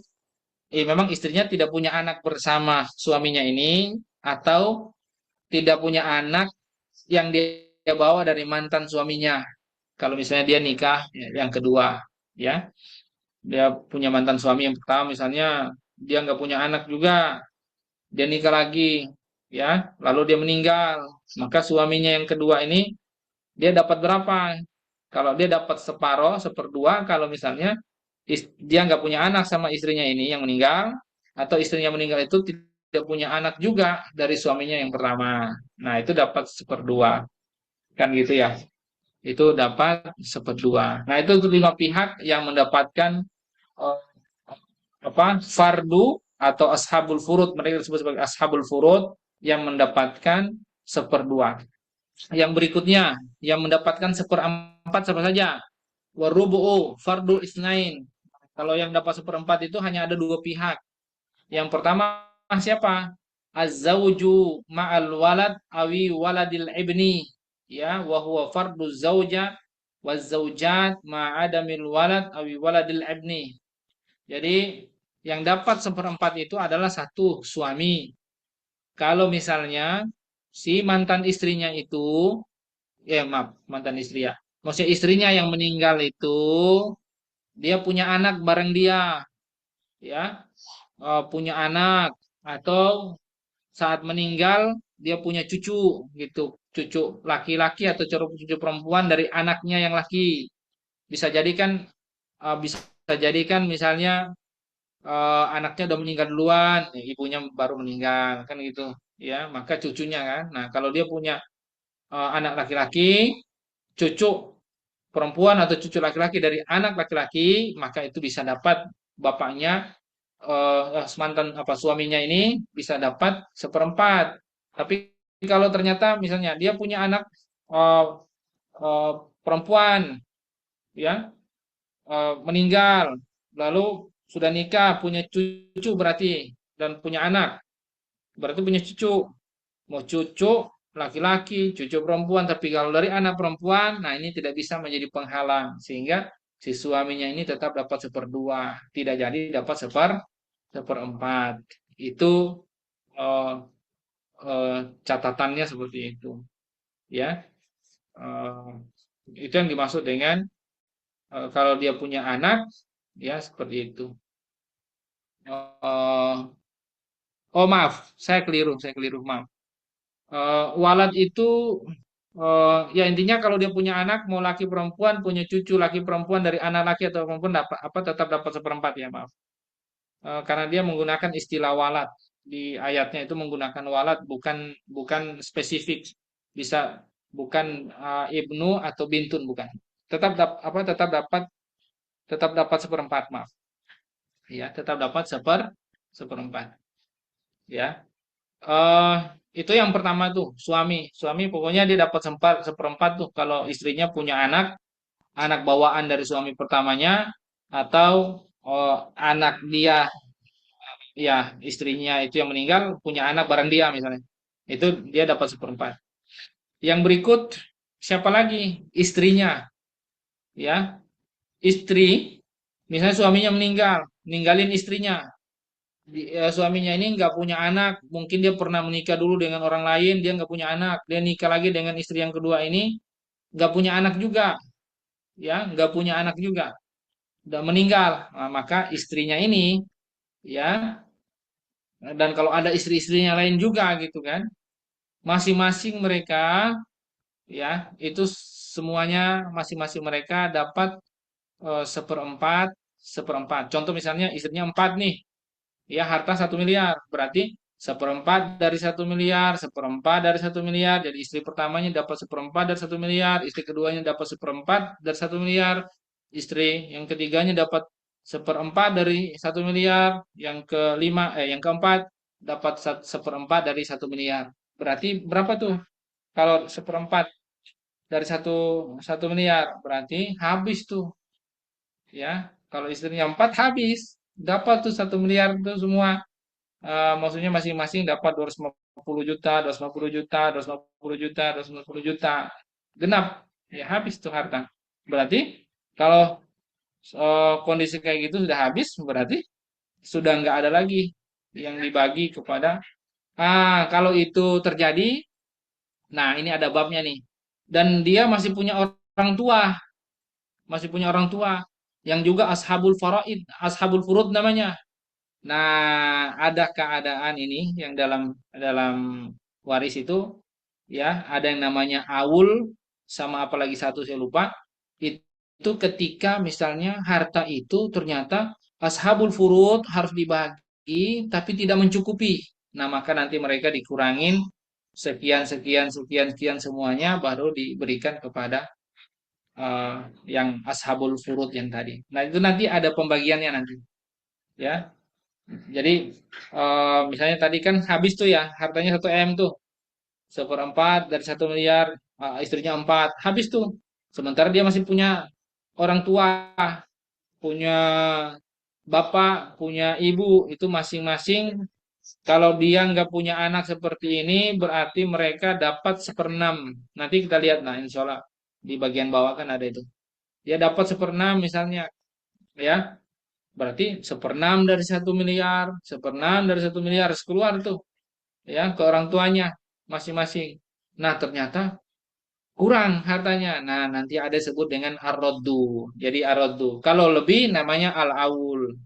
memang istrinya tidak punya anak bersama suaminya ini, atau tidak punya anak yang dia bawa dari mantan suaminya. Kalau misalnya dia nikah, ya, yang kedua, ya, dia punya mantan suami yang pertama misalnya dia nggak punya anak juga, dia nikah lagi, ya, lalu dia meninggal, maka suaminya yang kedua ini dia dapat berapa? Kalau dia dapat separoh, seperdua, kalau misalnya dia nggak punya anak sama istrinya ini yang meninggal, atau istrinya meninggal itu tidak punya anak juga dari suaminya yang pertama. Nah, itu dapat seperdua, kan gitu ya. Itu dapat seperdua. Nah, itu tuh lima pihak yang mendapatkan eh, fardu atau ashabul furud. Mereka disebut sebagai ashabul furud yang mendapatkan seperdua. Yang berikutnya yang mendapatkan seperempat siapa saja? Warubu'u fardu isnain. Kalau yang dapat seperempat itu hanya ada dua pihak. Yang pertama siapa? Az-zawju ma'al walad awi waladil ibni. Ya, wa huwa fardu zauja wa zaujat ma'adamil walad awi waladil ibni. Jadi yang dapat seperempat itu adalah satu suami. Kalau misalnya si mantan istrinya itu, ya maaf, mantan istri ya. Maksudnya istrinya yang meninggal itu dia punya anak bareng dia, ya, punya anak atau saat meninggal dia punya cucu gitu, cucu laki-laki atau cucu perempuan dari anaknya yang laki. Bisa jadikan bisa jadikan misalnya anaknya udah meninggal duluan, ya, ibunya baru meninggal kan gitu, ya, maka cucunya kan. Nah, kalau dia punya anak laki-laki, cucu perempuan atau cucu laki-laki dari anak laki-laki, maka itu bisa dapat bapaknya mantan apa suaminya ini bisa dapat seperempat. Tapi kalau ternyata misalnya dia punya anak eh, eh, perempuan, ya, meninggal, lalu sudah nikah, punya cucu berarti dan punya anak, berarti punya cucu. Mau cucu laki-laki, cucu perempuan, tapi kalau dari anak perempuan, nah ini tidak bisa menjadi penghalang sehingga si suaminya ini tetap dapat seperdua, tidak jadi dapat seperempat. Itu eh, catatannya seperti itu, ya. Eh, itu yang dimaksud dengan kalau dia punya anak, ya seperti itu. Eh, oh maaf, saya keliru, maaf. Walad itu ya intinya kalau dia punya anak mau laki perempuan punya cucu laki perempuan dari anak laki atau perempuan dapat apa tetap dapat seperempat ya maaf. Karena dia menggunakan istilah walad di ayatnya itu menggunakan walad bukan bukan spesifik bisa bukan ibnu atau bintun bukan tetap tetap dapat seperempat maaf ya tetap dapat seperempat ya. eh itu yang pertama tuh suami pokoknya dia dapat seperempat tuh kalau istrinya punya anak bawaan dari suami pertamanya atau anak dia ya istrinya itu yang meninggal punya anak bareng dia misalnya itu dia dapat seperempat. Yang berikut siapa lagi istrinya ya istri misalnya suaminya ninggalin istrinya suaminya ini nggak punya anak, mungkin dia pernah menikah dulu dengan orang lain, dia nggak punya anak, dia nikah lagi dengan istri yang kedua ini, nggak punya anak juga, ya, nggak punya anak juga, udah meninggal. Nah, maka istrinya ini, ya, dan kalau ada istri-istrinya lain juga gitu kan, masing-masing mereka, ya, itu semuanya masing-masing mereka dapat seperempat, seperempat. Contoh misalnya istrinya empat nih, ya harta 1 miliar berarti seperempat dari 1 miliar seperempat dari 1 miliar jadi istri pertamanya dapat seperempat dari 1 miliar istri keduanya dapat seperempat dari 1 miliar istri yang ketiganya dapat seperempat dari 1 miliar yang keempat dapat seperempat dari 1 miliar berarti berapa tuh kalau seperempat dari satu miliar berarti habis tuh ya kalau istrinya empat habis dapat tuh 1 miliar tuh semua. Maksudnya masing-masing dapat 250 juta, 250 juta, 250 juta, 250 juta. Genap, ya habis tuh harta. Berarti kalau kondisi kayak gitu sudah habis, berarti sudah nggak ada lagi yang dibagi kepada. Kalau itu terjadi, nah ini ada babnya nih. Dan dia masih punya orang tua, masih punya orang tua yang juga ashabul faraid, ashabul furud namanya. Nah, ada keadaan ini yang dalam dalam waris itu ya, ada yang namanya aul sama apalagi satu saya lupa. Itu ketika misalnya harta itu ternyata ashabul furud harus dibagi tapi tidak mencukupi. Nah, maka nanti mereka dikurangin sekian sekian sekian sekian semuanya baru diberikan kepada eh, yang ashabul furud yang tadi. Nah, itu nanti ada pembagiannya nanti ya. Jadi misalnya tadi kan habis tuh ya hartanya 1 M tuh, seperempat dari 1 miliar, istrinya 4, habis tuh. Sementara dia masih punya orang tua, punya bapak, punya ibu, itu masing-masing. Kalau dia nggak punya anak seperti ini, berarti mereka dapat 1/6. Nanti kita lihat, nah insya Allah di bagian bawah kan ada itu. Dia dapat 1/6 misalnya, ya. Berarti 1/6 dari 1 miliar, 1/6 dari 1 miliar harus keluar tuh, ya, ke orang tuanya masing-masing. Nah, ternyata kurang hartanya. Nah, nanti ada sebut dengan ar-raddu. Jadi ar-raddu. Kalau lebih namanya al-aul.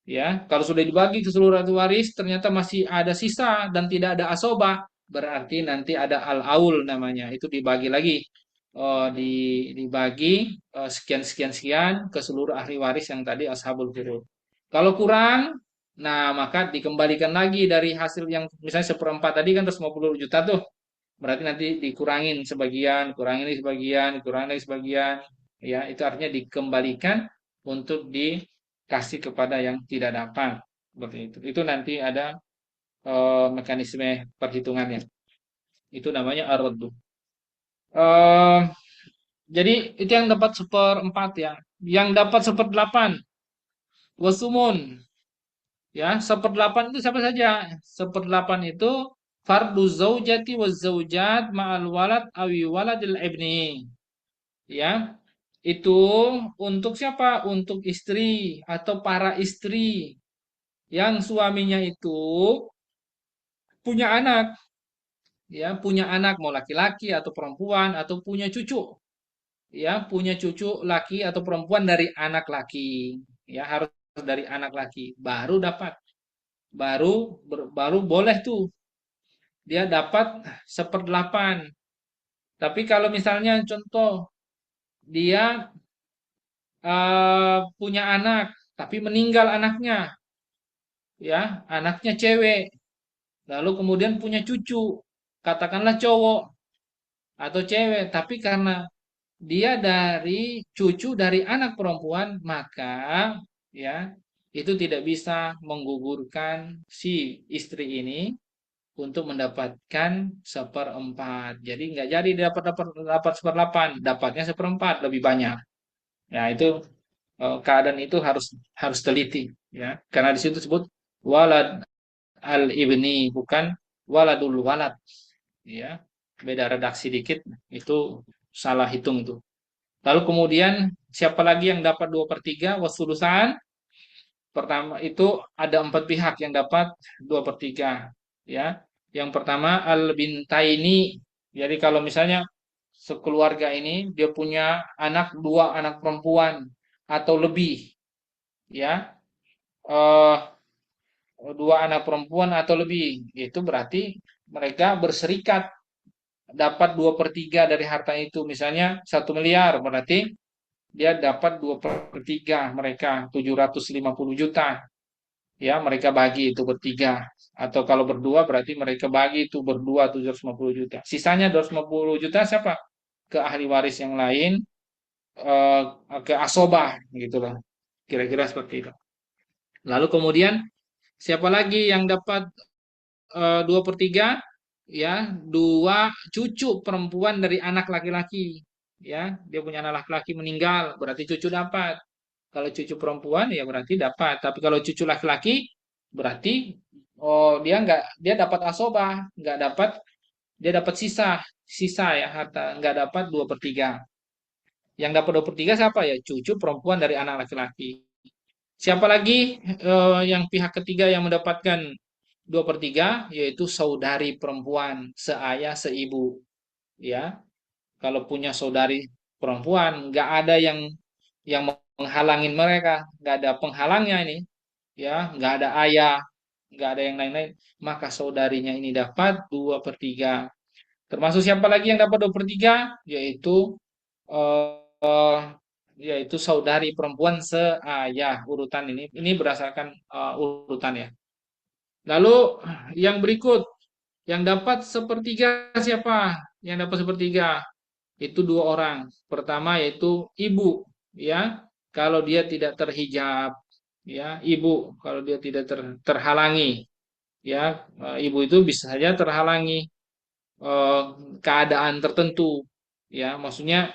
Ya, kalau sudah dibagi ke seluruh ahli waris ternyata masih ada sisa dan tidak ada asobah, berarti nanti ada al-aul namanya. Itu dibagi lagi. Dibagi sekian sekian sekian ke seluruh ahli waris yang tadi ashabul furud. Kalau kurang, nah maka dikembalikan lagi dari hasil yang misalnya 1/4 tadi kan 150 juta tuh. Berarti nanti dikurangin sebagian, kurangin lagi sebagian, kurangin lagi sebagian. Ya, itu artinya dikembalikan untuk dikasih kepada yang tidak dapat. Seperti itu. Itu nanti ada mekanisme perhitungannya. Itu namanya ar-raddu. Eh, jadi itu yang dapat 1/4 ya. Yang dapat 1/8 wasumun. Ya, 1/8 itu siapa saja? 1/8 itu fardu zaujati wa zaujat ma'al walad awi waladil ibni. Ya, itu untuk siapa? Untuk istri atau para istri yang suaminya itu punya anak, ya, punya anak mau laki-laki atau perempuan atau punya cucu, ya, punya cucu laki atau perempuan dari anak laki, ya, harus dari anak laki, baru dapat, baru boleh tuh dia dapat 1/8. Tapi kalau misalnya contoh dia punya anak tapi meninggal anaknya, ya, anaknya cewek, lalu kemudian punya cucu, katakanlah cowok atau cewek, tapi karena dia dari cucu dari anak perempuan, maka ya itu tidak bisa menggugurkan si istri ini untuk mendapatkan 1/4. Jadi nggak jadi dapat dapat dapat 1/8, dapatnya 1/4 lebih banyak. Ya itu keadaan itu harus harus teliti, ya, karena di situ disebut walad al ibni bukan waladul walad, ya, beda redaksi dikit, itu salah hitung itu. Lalu kemudian siapa lagi yang dapat 2/3 wasulusan? Pertama itu ada 4 pihak yang dapat 2/3, ya. Yang pertama al bintaini. Jadi kalau misalnya sekeluarga ini dia punya anak, 2 anak perempuan atau lebih, ya, eh 2 anak perempuan atau lebih, itu berarti mereka berserikat dapat 2/3 dari harta itu. Misalnya 1 miliar, berarti dia dapat 2/3, mereka 750 juta. Ya, mereka bagi itu bertiga. Atau kalau berdua berarti mereka bagi itu berdua 750 juta. Sisanya 250 juta siapa? Ke ahli waris yang lain, eh, ke asobah gitu loh. Kira-kira seperti itu. Lalu kemudian siapa lagi yang dapat 2/3? Ya, 2 cucu perempuan dari anak laki-laki. Ya, dia punya anak laki-laki meninggal, berarti cucu dapat. Kalau cucu perempuan ya berarti dapat. Tapi kalau cucu laki-laki berarti dia nggak, dia dapat asobah, nggak dapat, dia dapat sisa ya harta, nggak dapat 2/3. Yang dapat 2/3 siapa ya? Cucu perempuan dari anak laki-laki. Siapa lagi yang pihak ketiga yang mendapatkan 2/3? Yaitu saudari perempuan, seayah seibu. Ya, kalau punya saudari perempuan, nggak ada yang menghalangin mereka, nggak ada penghalangnya ini. ya, nggak ada ayah, nggak ada yang lain-lain, maka saudarinya ini dapat 2/3. Termasuk siapa lagi yang dapat 2/3? Eh, yaitu saudari perempuan seayah. Urutan ini berdasarkan urutan ya. Lalu yang berikut, yang dapat sepertiga siapa? Yang dapat sepertiga itu dua orang. Pertama yaitu ibu, ya. Kalau dia tidak terhijab, ya, ibu kalau dia tidak terhalangi, ya, ibu itu bisa saja terhalangi eh, keadaan tertentu, ya. Maksudnya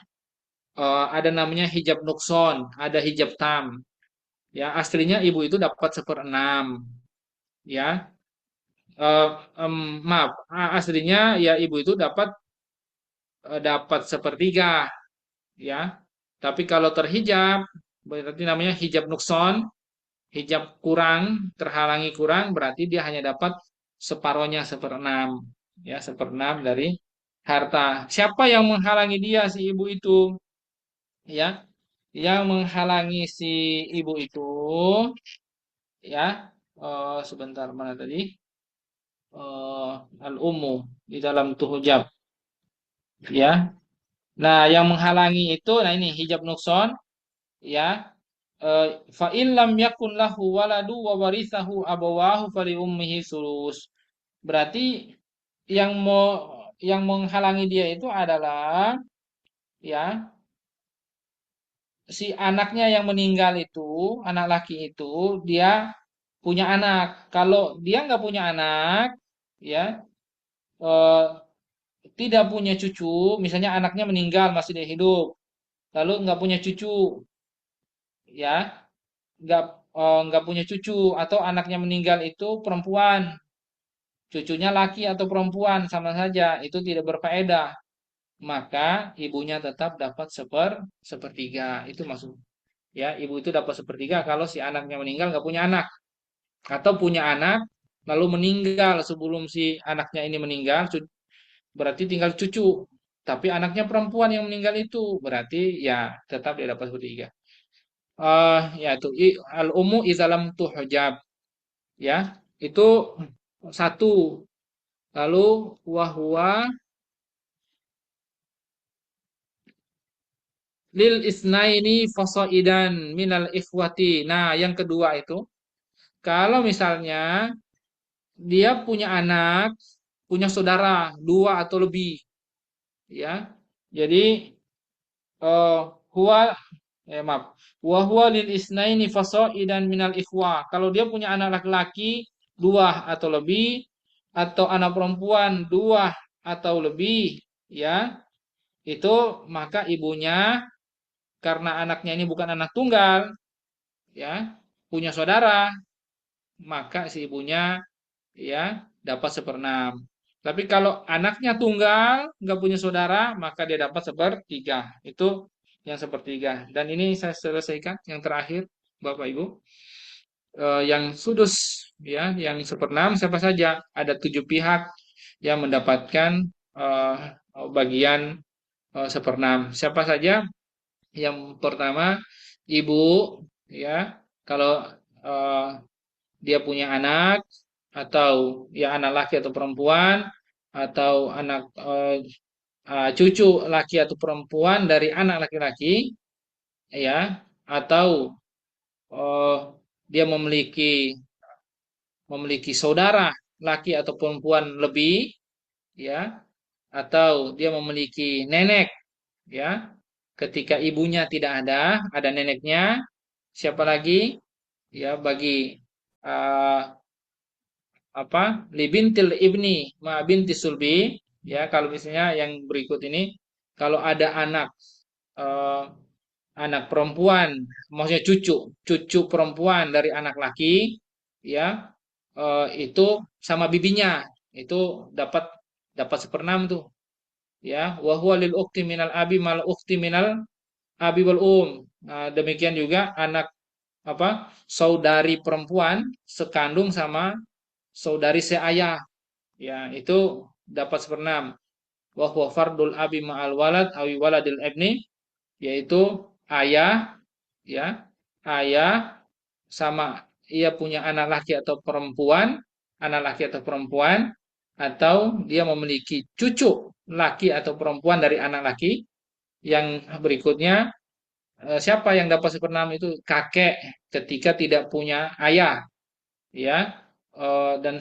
ada namanya hijab nukson, ada hijab tam. Ya, aslinya ibu itu dapat 1/6, ya. Eh, maaf, aslinya ya ibu itu dapat sepertiga, ya. Tapi kalau terhijab, berarti namanya hijab nukson, hijab kurang, terhalangi kurang, berarti dia hanya dapat separohnya 1/6, ya, 1/6 dari harta. Siapa yang menghalangi dia si ibu itu, ya? Yang menghalangi si ibu itu, ya, sebentar mana tadi? Al-ummu di dalam tuhujab, ya. Nah, yang menghalangi itu, nah ini hijab nukson, ya. Fa in lam yakun lahu waladu wa warithahu abawahu fali ummihi sulus. Berarti yang mau yang menghalangi dia itu adalah, ya, si anaknya yang meninggal itu, anak laki itu, dia punya anak. Kalau dia nggak punya anak, ya, eh, tidak punya cucu, misalnya anaknya meninggal masih dia hidup, lalu nggak punya cucu, ya, nggak nggak punya cucu, atau anaknya meninggal itu perempuan, cucunya laki atau perempuan sama saja, itu tidak berfaedah, maka ibunya tetap dapat sepertiga. Itu maksud, ya, ibu itu dapat sepertiga kalau si anaknya meninggal nggak punya anak, atau punya anak lalu meninggal sebelum si anaknya ini meninggal, berarti tinggal cucu, tapi anaknya perempuan yang meninggal itu, berarti ya tetap dia dapat sepertiga. Yaitu al umu izalam tuhjab, ya, itu satu. Lalu wahwa lil isnaini fasoidan minal ikhwati. Nah, yang kedua itu, kalau misalnya dia punya anak, punya saudara dua atau lebih, ya. Jadi eh huwa maaf, wa huwa lil isnaini fasoidan minal ikhwa. Kalau dia punya anak laki-laki dua atau lebih, atau anak perempuan dua atau lebih, ya, itu maka ibunya, karena anaknya ini bukan anak tunggal, ya, punya saudara, maka si ibunya, ya, dapat 1/6. Tapi kalau anaknya tunggal, nggak punya saudara, maka dia dapat 1/3. Itu yang sepertiga. Dan ini saya selesaikan yang terakhir, Bapak Ibu. Yang sudus, ya, yang 1/6 siapa saja? Ada 7 pihak yang mendapatkan eh, bagian 1/6. Siapa saja? Yang pertama, ibu, ya, kalau eh, dia punya anak, atau ya anak laki atau perempuan, atau anak cucu laki atau perempuan dari anak laki-laki, ya, atau eh, dia memiliki saudara laki atau perempuan lebih, ya, atau dia memiliki nenek, ya, ketika ibunya tidak ada neneknya, siapa lagi, ya, bagi eh, apa, libintil ibni ma binti sulbi, ya, kalau misalnya yang berikut ini, kalau ada eh, anak perempuan, maksudnya cucu perempuan dari anak laki, ya, itu sama bibinya itu dapat dapat 1/6 tuh, ya, wa huwa lil ukti minal abi mal ukti minal abi wal Nah, demikian juga anak apa, saudari perempuan sekandung sama saudari seayah, ya, itu dapat 1/6. Wa huwa fardul abi ma'al walad awi waladil ibni, yaitu ayah, ya, ayah sama ia punya anak laki atau perempuan, atau dia memiliki cucu laki atau perempuan dari anak laki. Yang berikutnya, siapa yang dapat seperenam itu? Kakek ketika tidak punya ayah, ya. Dan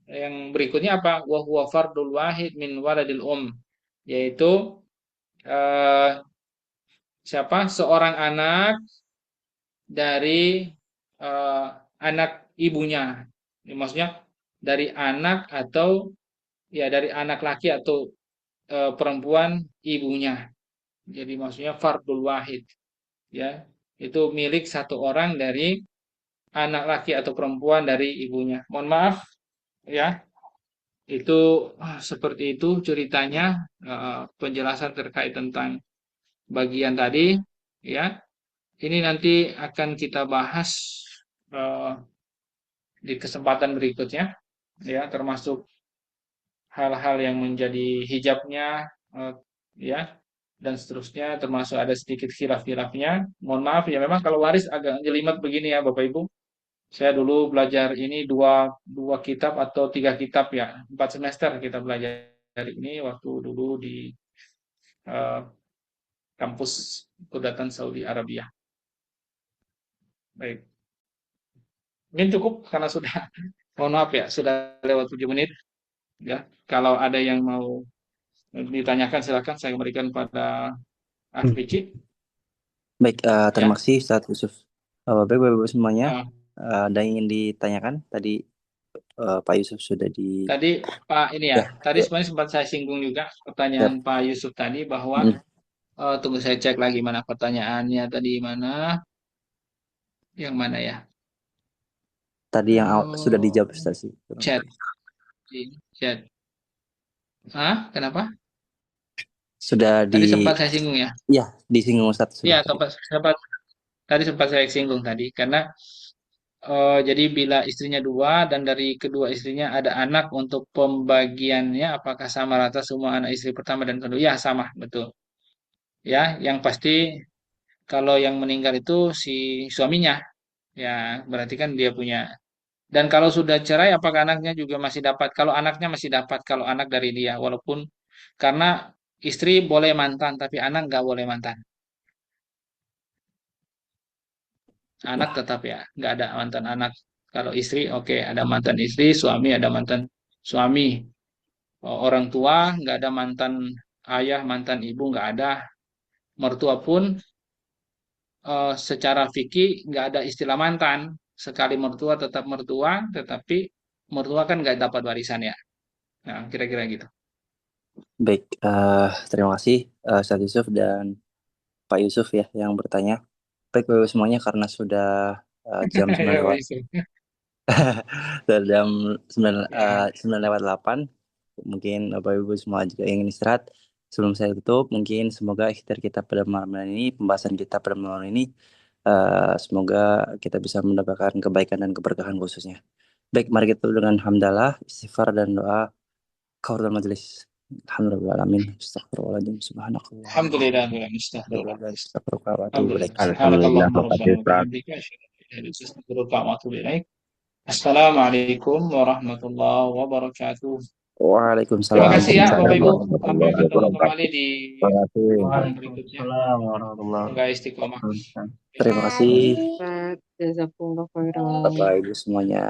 yang berikutnya apa? Wa huwa fardul wahid min waladil yaitu eh, siapa? Seorang anak dari eh, anak ibunya. Ini maksudnya dari anak atau ya dari anak laki atau perempuan ibunya. Jadi maksudnya fardul wahid, ya. Itu milik satu orang dari anak laki atau perempuan dari ibunya. Mohon maaf, ya. Itu seperti itu ceritanya, penjelasan terkait tentang bagian tadi, ya. Ini nanti akan kita bahas eh, di kesempatan berikutnya, ya, termasuk hal-hal yang menjadi hijabnya, ya, dan seterusnya, termasuk ada sedikit khilaf-khilafnya. Mohon maaf ya, memang kalau waris agak jelimet begini ya Bapak Ibu. Saya dulu belajar ini dua kitab atau tiga kitab ya, 4 semester kita belajar ini waktu dulu di eh, kampus Kudatan Saudi Arabia. Baik, mungkin cukup karena sudah, mohon maaf ya, sudah lewat 7 menit. Ya, kalau ada yang mau ditanyakan silakan saya berikan pada Hmm. Arfici. Baik, terima Ya. kasih Ustadz Yusuf. Baik Bapak-Ibu semuanya, Eh, ada yang ingin ditanyakan? Tadi Pak Yusuf sudah di... Tadi Pak ini ya, Ya, tadi ya, sebenarnya sempat saya singgung juga pertanyaan siap. Pak Yusuf tadi bahwa Hmm. tunggu saya cek lagi mana pertanyaannya tadi, mana yang mana ya? Tadi yang sudah Oh, dijawab Ustadz sih. chat, chat. Kenapa? Sudah Tadi di... sempat saya singgung ya. Ya, disinggung Ustadz sudah Iya, tadi. tadi sempat saya singgung tadi karena jadi bila istrinya dua dan dari kedua istrinya ada anak, untuk pembagiannya apakah sama rata semua anak istri pertama dan kedua? Ya, sama, betul. Ya, yang pasti kalau yang meninggal itu si suaminya, ya berarti kan dia punya. Dan kalau sudah cerai, apakah anaknya juga masih dapat? Kalau anaknya masih dapat, kalau anak dari dia, walaupun karena istri boleh mantan, tapi anak nggak boleh mantan. Anak Wah, tetap ya, nggak ada mantan anak. Kalau istri, oke, ada mantan istri, suami ada mantan suami. Orang tua nggak ada mantan ayah, mantan ibu nggak ada. Mertua pun secara fikih nggak ada istilah mantan. Sekali mertua tetap mertua, tetapi mertua kan nggak dapat warisan ya. Nah, kira-kira gitu. baik, terima kasih Ustadz Yusuf dan Pak Yusuf ya yang bertanya. Baik Bapak-Ibu semuanya, karena sudah jam 9 Ya, Pak lewat Yusuf. sudah jam 9, Ya. 9 lewat 8, mungkin Bapak-Ibu semua juga ingin istirahat. Sebelum saya tutup, mungkin semoga ikhtiar kita pada malam ini, pembahasan kita pada malam ini, semoga kita bisa mendapatkan kebaikan dan keberkahan khususnya. Baik, mari kita tutup dengan hamdalah, istighfar dan doa kafaratul majelis. Alhamdulillah, alamin. Astagfirullahaladzim, subhanakallah. Alhamdulillah, alhamdulillah. Astagfirullah wa atubu ilaik. Alhamdulillah. Alhamdulillah Subhanakallahumma Bapak rabbana wa Ustaz. bihamdika asyhadu an la ilaha illa anta astaghfiruka wa atubu ilaik. Assalamualaikum warahmatullahi wabarakatuh. Terima Waalaikumsalam kasih ya Bapak Waalaikumsalam Ibu. warahmatullahi Sampai warahmatullahi ketemu wabarakatuh. kembali wabarakatuh. di Terima kasih. pertemuan berikutnya. Waalaikumsalam warahmatullahi Semoga istiqomah. wabarakatuh. Terima kasih Jazakumullah khairan. Bapak Ibu semuanya.